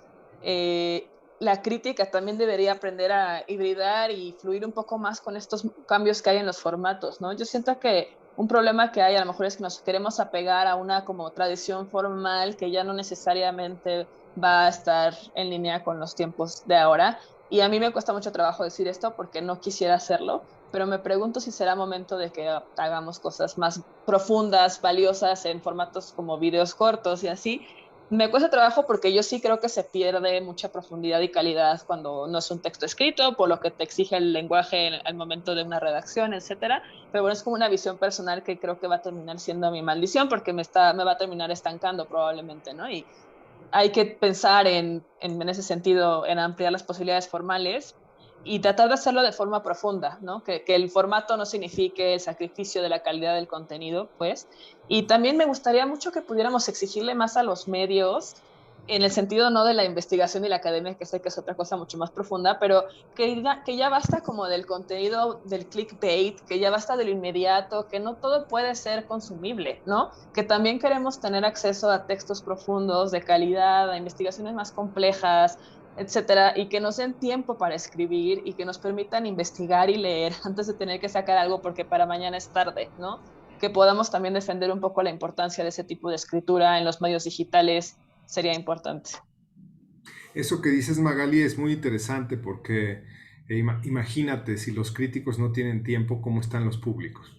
la crítica también debería aprender a hibridar y fluir un poco más con estos cambios que hay en los formatos, ¿no? Yo siento que un problema que hay a lo mejor es que nos queremos apegar a una como tradición formal que ya no necesariamente va a estar en línea con los tiempos de ahora. Y a mí me cuesta mucho trabajo decir esto porque no quisiera hacerlo, pero me pregunto si será momento de que hagamos cosas más profundas, valiosas en formatos como videos cortos y así. Me cuesta trabajo porque yo sí creo que se pierde mucha profundidad y calidad cuando no es un texto escrito, por lo que te exige el lenguaje al momento de una redacción, etcétera. Pero bueno, es como una visión personal que creo que va a terminar siendo mi maldición porque me va a terminar estancando probablemente, ¿no? Y hay que pensar en ese sentido, en ampliar las posibilidades formales y tratar de hacerlo de forma profunda, ¿no? Que el formato no signifique el sacrificio de la calidad del contenido, pues. Y también me gustaría mucho que pudiéramos exigirle más a los medios, en el sentido no de la investigación y la academia, que sé que es otra cosa mucho más profunda, pero que ya basta como del contenido del clickbait, que ya basta de lo inmediato, que no todo puede ser consumible, ¿no? Que también queremos tener acceso a textos profundos, de calidad, a investigaciones más complejas, etcétera, y que nos den tiempo para escribir y que nos permitan investigar y leer antes de tener que sacar algo porque para mañana es tarde, ¿no? Que podamos también defender un poco la importancia de ese tipo de escritura en los medios digitales sería importante. Eso que dices, Magali, es muy interesante porque imagínate, si los críticos no tienen tiempo, ¿cómo están los públicos?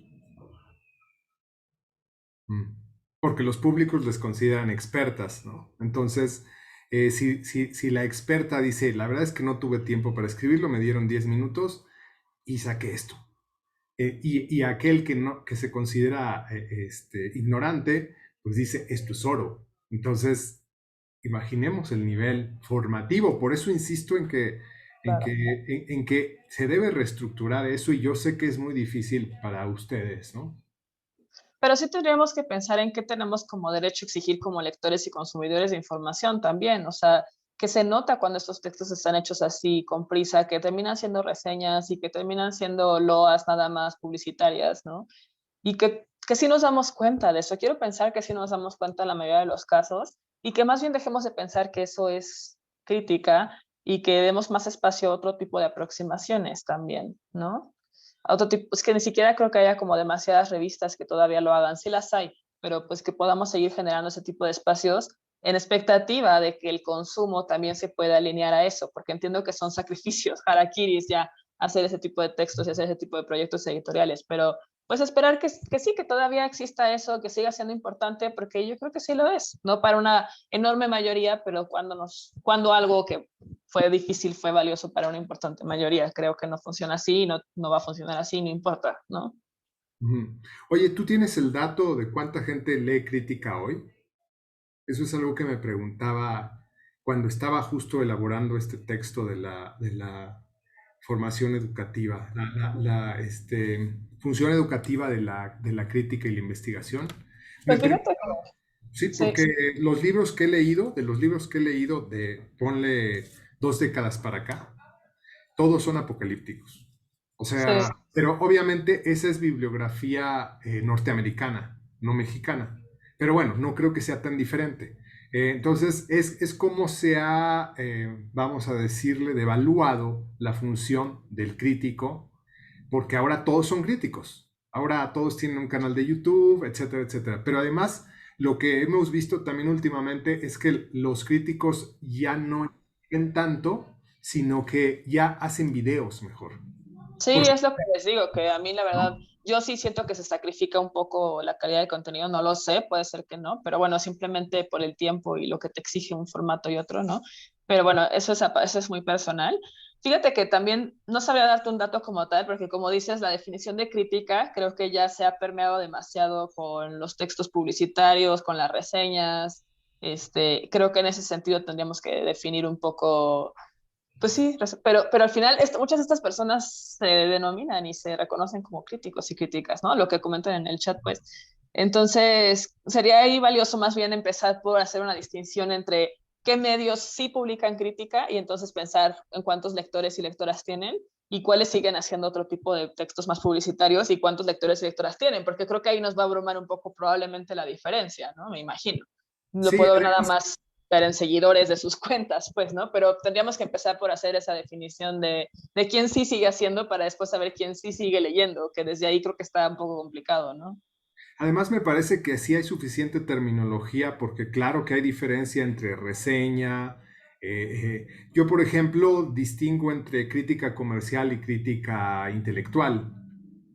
Porque los públicos les consideran expertas, ¿no? Entonces, si la experta dice, la verdad es que no tuve tiempo para escribirlo, me dieron 10 minutos y saqué esto. Y aquel que se considera ignorante, pues dice, esto es oro. Entonces, imaginemos el nivel formativo. Por eso insisto Claro. en que se debe reestructurar eso y yo sé que es muy difícil para ustedes, ¿no? Pero sí tendríamos que pensar en qué tenemos como derecho a exigir como lectores y consumidores de información también. O sea, que se nota cuando estos textos están hechos así, con prisa, que terminan siendo reseñas y que terminan siendo loas nada más publicitarias, ¿no? Y que sí nos damos cuenta de eso. Quiero pensar que sí nos damos cuenta en la mayoría de los casos y que más bien dejemos de pensar que eso es crítica y que demos más espacio a otro tipo de aproximaciones también, ¿no? A otro tipo, es que ni siquiera creo que haya como demasiadas revistas que todavía lo hagan, sí las hay, pero pues que podamos seguir generando ese tipo de espacios en expectativa de que el consumo también se pueda alinear a eso, porque entiendo que son sacrificios, harakiris ya hacer ese tipo de textos y hacer ese tipo de proyectos editoriales, pero pues esperar que sí, que todavía exista eso, que siga siendo importante, porque yo creo que sí lo es, no para una enorme mayoría, pero cuando algo que fue difícil fue valioso para una importante mayoría. Creo que no funciona así, no va a funcionar así, no importa, ¿no? Oye, ¿tú tienes el dato de cuánta gente lee crítica hoy? Eso es algo que me preguntaba cuando estaba justo elaborando este texto de la formación educativa, función educativa de la crítica y la investigación. Me Pues fíjate, Sí, sí, porque los libros que he leído, de los libros que he leído de, ponle 2 décadas para acá, todos son apocalípticos. O sí. sea, pero obviamente esa es bibliografía norteamericana, no mexicana. Pero bueno, no creo que sea tan diferente. Entonces, es como se ha, vamos a decirle, devaluado la función del crítico, porque ahora todos son críticos. Ahora todos tienen un canal de YouTube, etcétera, etcétera. Pero además, lo que hemos visto también últimamente es que los críticos ya no leen tanto, sino que ya hacen videos mejor. Sí, Por es lo que les digo, que a mí la verdad, ¿no? yo sí siento que se sacrifica un poco la calidad de contenido, no lo sé, puede ser que no, pero bueno, simplemente por el tiempo y lo que te exige un formato y otro, ¿no? Pero bueno, eso es muy personal. Fíjate que también no sabría darte un dato como tal, porque como dices, la definición de crítica creo que ya se ha permeado demasiado con los textos publicitarios, con las reseñas. Creo que en ese sentido tendríamos que definir un poco pues sí, pero al final muchas de estas personas se denominan y se reconocen como críticos y críticas, ¿no? Lo que comentan en el chat, pues. Entonces, sería ahí valioso más bien empezar por hacer una distinción entre qué medios sí publican crítica y entonces pensar en cuántos lectores y lectoras tienen y cuáles siguen haciendo otro tipo de textos más publicitarios y cuántos lectores y lectoras tienen, porque creo que ahí nos va a abrumar un poco probablemente la diferencia, ¿no? Me imagino. No Sí, puedo nada más ver en seguidores de sus cuentas, pues, ¿no? Pero tendríamos que empezar por hacer esa definición de quién sí sigue haciendo para después saber quién sí sigue leyendo, que desde ahí creo que está un poco complicado, ¿no? además me parece que sí hay suficiente terminología porque claro que hay diferencia entre reseña. Yo, por ejemplo, distingo entre crítica comercial y crítica intelectual.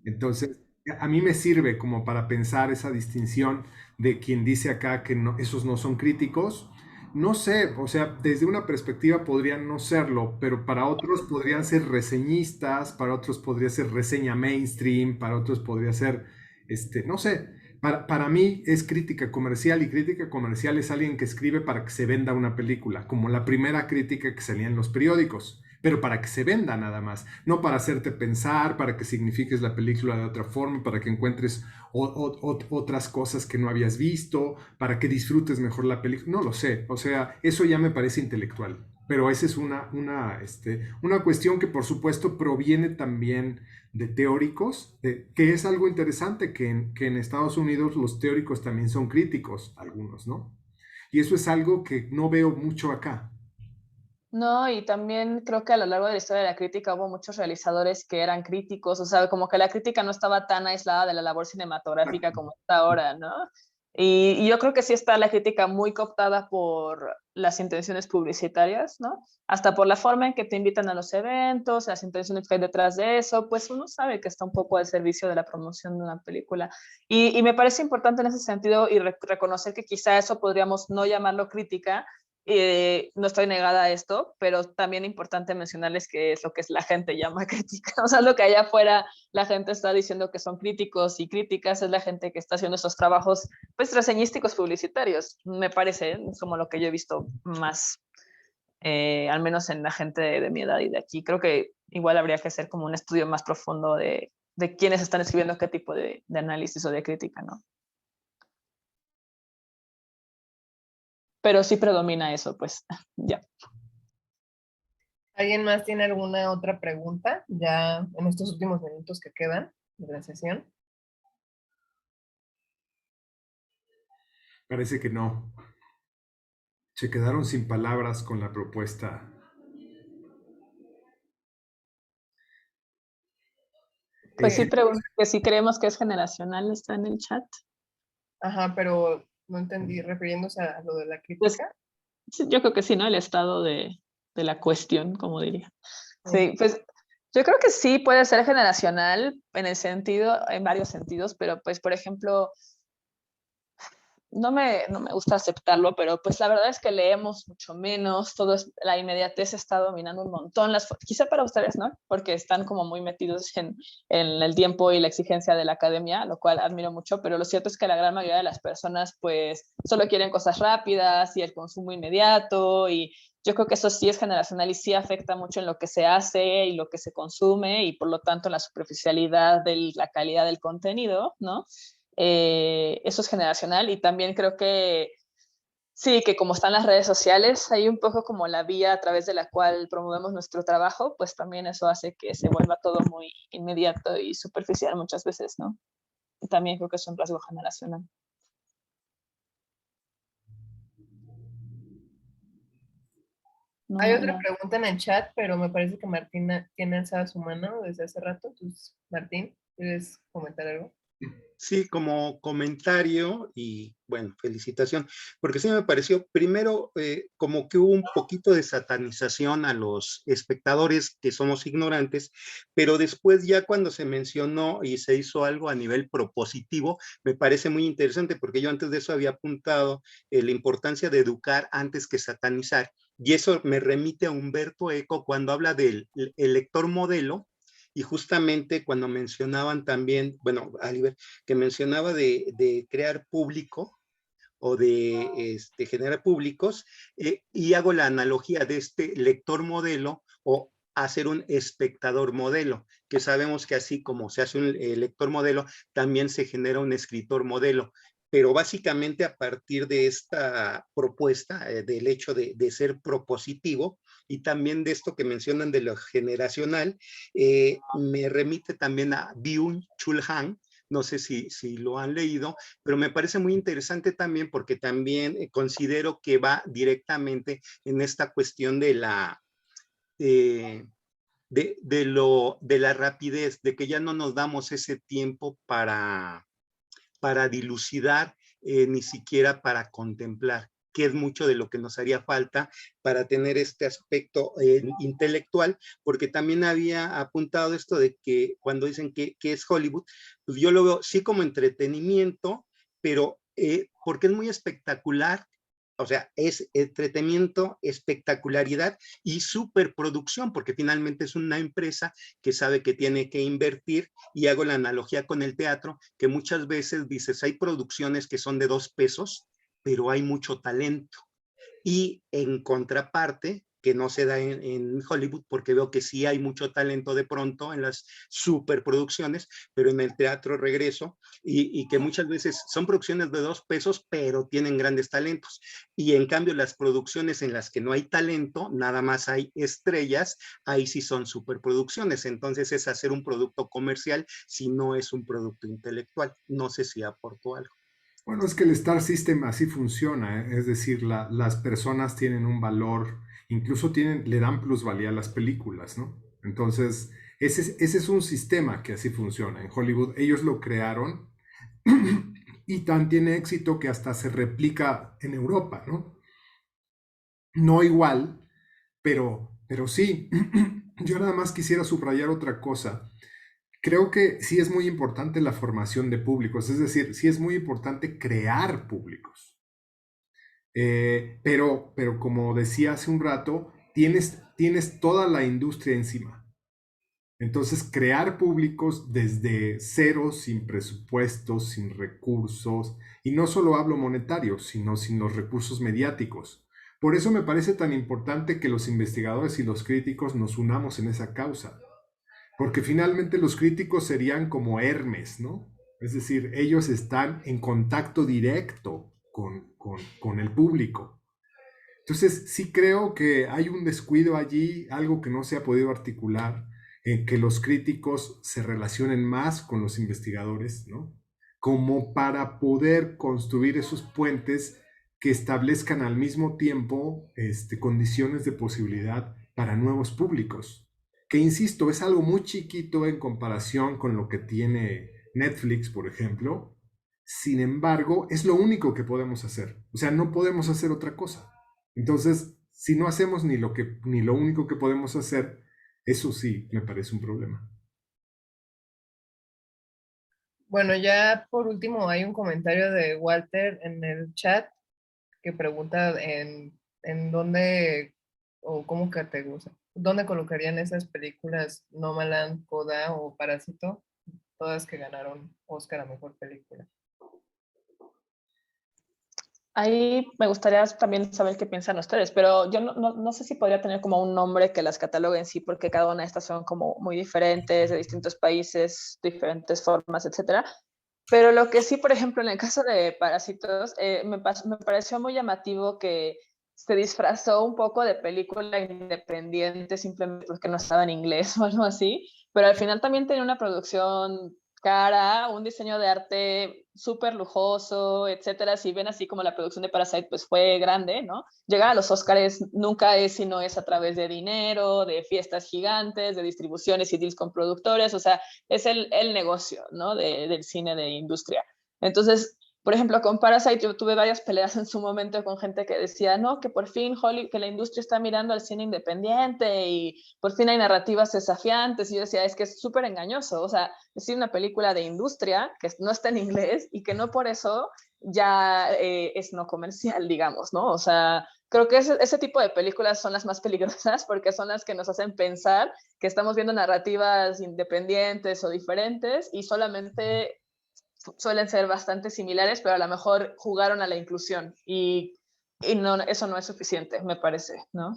Entonces, a mí me sirve como para pensar esa distinción de quien dice acá que esos no son críticos. No sé, o sea, desde una perspectiva podrían no serlo, pero para otros podrían ser reseñistas, para otros podría ser reseña mainstream, para otros podría ser, no sé, para mí es crítica comercial y crítica comercial es alguien que escribe para que se venda una película, como la primera crítica que salía en los periódicos, pero para que se venda nada más, no para hacerte pensar, para que signifiques la película de otra forma, para que encuentres otras cosas que no habías visto, para que disfrutes mejor la película, no lo sé, o sea, eso ya me parece intelectual, pero esa es una cuestión que por supuesto proviene también de teóricos, que es algo interesante, que en Estados Unidos los teóricos también son críticos, algunos, ¿no? Y eso es algo que no veo mucho acá. No, y también creo que a lo largo de la historia de la crítica hubo muchos realizadores que eran críticos, o sea, como que la crítica no estaba tan aislada de la labor cinematográfica como está ahora, ¿no? Y yo creo que sí está la crítica muy cooptada por las intenciones publicitarias, ¿no? Hasta por la forma en que te invitan a los eventos, las intenciones que hay detrás de eso, pues uno sabe que está un poco al servicio de la promoción de una película. Y me parece importante en ese sentido y reconocer que quizá eso podríamos no llamarlo crítica, no estoy negada a esto, pero también importante mencionarles que es lo que la gente llama crítica. O sea, lo que allá afuera la gente está diciendo que son críticos y críticas es la gente que está haciendo esos trabajos, pues, reseñísticos publicitarios. Me parece, es como lo que yo he visto más, al menos en la gente de mi edad y de aquí. Creo que igual habría que hacer como un estudio más profundo de quiénes están escribiendo qué tipo de análisis o de crítica, ¿no? Pero sí predomina eso, pues, ya. ¿Alguien más tiene alguna otra pregunta ya en estos últimos minutos que quedan de la sesión? Parece que no. Se quedaron sin palabras con la propuesta. Pues sí, Eh, que sí creemos que es generacional, está en el chat. Ajá, pero no entendí, refiriéndose a lo de la Pues crítica. sí, yo creo que sí, ¿no? El estado de la cuestión, como diría. Sí. Sí, pues yo creo que sí puede ser generacional en el sentido, en varios sentidos, pero pues, por ejemplo, no me gusta aceptarlo, pero pues la verdad es que leemos mucho menos, la inmediatez está dominando un montón, quizá para ustedes, ¿no? Porque están como muy metidos en el tiempo y la exigencia de la academia, lo cual admiro mucho, pero lo cierto es que la gran mayoría de las personas pues solo quieren cosas rápidas y el consumo inmediato y yo creo que eso sí es generacional y sí afecta mucho en lo que se hace y lo que se consume y por lo tanto en la superficialidad de la calidad del contenido, ¿no? Eso es generacional y también creo que sí, que como están las redes sociales, hay un poco como la vía a través de la cual promovemos nuestro trabajo, pues también eso hace que se vuelva todo muy inmediato y superficial muchas veces, ¿no? También creo que es un rasgo generacional. No, Hay no hay otra nada. pregunta en el chat, pero me parece que Martina tiene alzada su mano desde hace rato. Entonces, Martín. ¿Quieres comentar algo? Sí, como comentario y bueno, felicitación, porque sí me pareció, primero, como que hubo un poquito de satanización a los espectadores que somos ignorantes, pero después ya cuando se mencionó y se hizo algo a nivel propositivo, me parece muy interesante, porque yo antes de eso había apuntado la importancia de educar antes que satanizar, y eso me remite a Humberto Eco cuando habla del el lector modelo, y justamente cuando mencionaban también, bueno, Oliver, que mencionaba de crear público o de generar públicos, y hago la analogía de este lector modelo o hacer un espectador modelo, que sabemos que así como se hace un lector modelo, también se genera un escritor modelo. Pero básicamente a partir de esta propuesta, del hecho de ser propositivo, y también de esto que mencionan de lo generacional, me remite también a Byung-Chul Han, no sé si lo han leído, pero me parece muy interesante también porque también considero que va directamente en esta cuestión de la, de la rapidez, de que ya no nos damos ese tiempo para dilucidar, ni siquiera para contemplar, que es mucho de lo que nos haría falta para tener este aspecto intelectual, porque también había apuntado esto de que cuando dicen que es Hollywood, pues yo lo veo sí como entretenimiento, pero porque es muy espectacular, o sea, es entretenimiento, espectacularidad y superproducción, porque finalmente es una empresa que sabe que tiene que invertir, y hago la analogía con el teatro, que muchas veces dices, hay producciones que son de 2 pesos, pero hay mucho talento. Y en contraparte, que no se da en Hollywood, porque veo que sí hay mucho talento de pronto en las superproducciones, pero en el teatro regreso, y que muchas veces son producciones de 2 pesos, pero tienen grandes talentos. Y en cambio las producciones en las que no hay talento, nada más hay estrellas, ahí sí son superproducciones. Entonces es hacer un producto comercial si no es un producto intelectual. No sé si aportó algo. Bueno, es que el Star System así funciona, ¿eh? Es decir, las personas tienen un valor, incluso le dan plusvalía a las películas, ¿no? Entonces, ese es un sistema que así funciona. En Hollywood ellos lo crearon y tan tiene éxito que hasta se replica en Europa, ¿no? No igual, pero sí. Yo nada más quisiera subrayar otra cosa. Creo que sí es muy importante la formación de públicos, es decir, sí es muy importante crear públicos. Pero como decía hace un rato, tienes toda la industria encima. Entonces, crear públicos desde cero, sin presupuestos, sin recursos, y no solo hablo monetario, sino sin los recursos mediáticos. Por eso me parece tan importante que los investigadores y los críticos nos unamos en esa causa, porque finalmente los críticos serían como Hermes, ¿no? Es decir, ellos están en contacto directo con el público. Entonces, sí creo que hay un descuido allí, algo que no se ha podido articular, en que los críticos se relacionen más con los investigadores, ¿no? Como para poder construir esos puentes que establezcan al mismo tiempo condiciones de posibilidad para nuevos públicos. Que insisto, es algo muy chiquito en comparación con lo que tiene Netflix, por ejemplo. Sin embargo, es lo único que podemos hacer. O sea, no podemos hacer otra cosa. Entonces, si no hacemos ni lo único que podemos hacer, eso sí me parece un problema. Bueno, ya por último hay un comentario de Walter en el chat que pregunta en dónde o cómo categoriza, dónde colocarían esas películas Nomadland, Coda o Parásito, todas que ganaron Oscar a Mejor Película. Ahí me gustaría también saber qué piensan ustedes, pero yo no sé si podría tener como un nombre que las catalogue en sí, porque cada una de estas son como muy diferentes, de distintos países, diferentes formas, etcétera. Pero lo que sí, por ejemplo, en el caso de Parásitos, me pareció muy llamativo que se disfrazó un poco de película independiente simplemente porque no estaba en inglés o algo así, pero al final también tenía una producción cara, un diseño de arte súper lujoso, etcétera. Si ven así como la producción de Parasite, pues fue grande, ¿no? Llegar a los Óscares nunca es, sino es a través de dinero, de fiestas gigantes, de distribuciones y deals con productores, o sea, es el negocio, ¿no? Del cine de industria. Entonces, por ejemplo, con Parasite yo tuve varias peleas en su momento con gente que decía, no, que por fin Hollywood, que la industria está mirando al cine independiente y por fin hay narrativas desafiantes. Y yo decía, es que es súper engañoso. O sea, es una película de industria que no está en inglés y que no por eso ya es no comercial, digamos, ¿no? O sea, creo que ese tipo de películas son las más peligrosas porque son las que nos hacen pensar que estamos viendo narrativas independientes o diferentes y solamente suelen ser bastante similares, pero a lo mejor jugaron a la inclusión y no, eso no es suficiente, me parece, ¿no?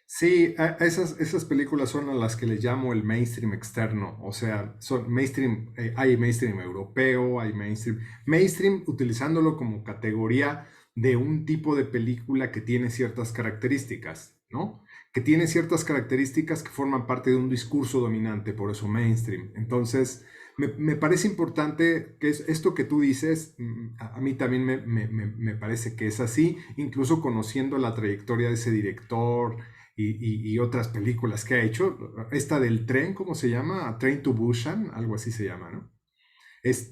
Sí, esas películas son a las que les llamo el mainstream externo, o sea, son mainstream, hay mainstream europeo, hay mainstream utilizándolo como categoría de un tipo de película que tiene ciertas características, ¿no? Que tiene ciertas características que forman parte de un discurso dominante, por eso mainstream. Entonces, me parece importante que esto que tú dices, a mí también me parece que es así, incluso conociendo la trayectoria de ese director y otras películas que ha hecho. Esta del tren, ¿cómo se llama? Train to Busan, algo así se llama, ¿no? Es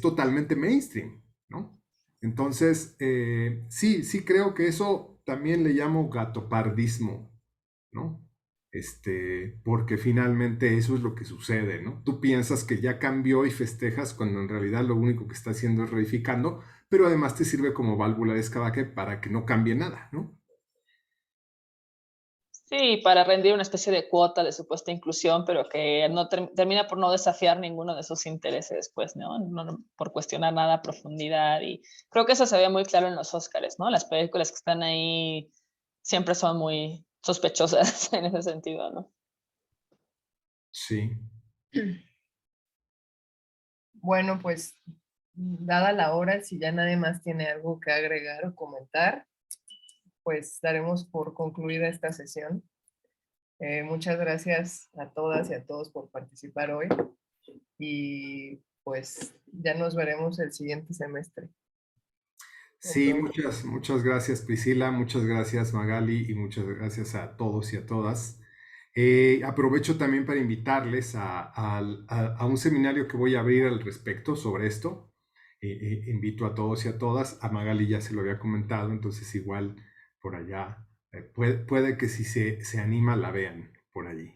totalmente mainstream, ¿no? Entonces, sí creo que eso también le llamo gatopardismo, ¿no? Porque finalmente eso es lo que sucede, ¿no? Tú piensas que ya cambió y festejas cuando en realidad lo único que está haciendo es reificando, pero además te sirve como válvula de escape para que no cambie nada, ¿no? Sí, para rendir una especie de cuota de supuesta inclusión, pero que no termina por no desafiar ninguno de sus intereses, pues, ¿no? No por cuestionar nada a profundidad. Y creo que eso se ve muy claro en los Óscares, ¿no? Las películas que están ahí siempre son muy sospechosas en ese sentido, ¿no? Sí. Bueno, pues dada la hora, si ya nadie más tiene algo que agregar o comentar, pues daremos por concluida esta sesión. Muchas gracias a todas y a todos por participar hoy y pues ya nos veremos el siguiente semestre. Sí, Entonces, muchas gracias Priscila, muchas gracias Magali y muchas gracias a todos y a todas. Aprovecho también para invitarles a un seminario que voy a abrir al respecto sobre esto. Invito a todos y a todas, a Magali ya se lo había comentado, entonces igual por allá, puede que si se anima la vean por allí.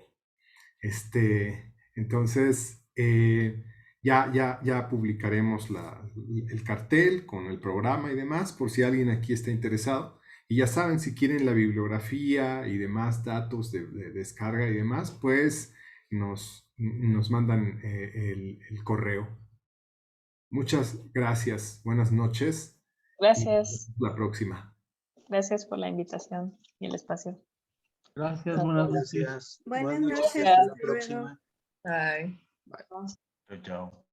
Entonces, ya publicaremos el cartel con el programa y demás, por si alguien aquí está interesado. Y ya saben, si quieren la bibliografía y demás datos de descarga y demás, pues nos mandan el correo. Muchas gracias, buenas noches. Gracias. Y la próxima. Gracias por la invitación y el espacio. Gracias, buenas noches. Gracias. Buenas noches. Hasta la Hasta luego. próxima. bye. Bye. Chao.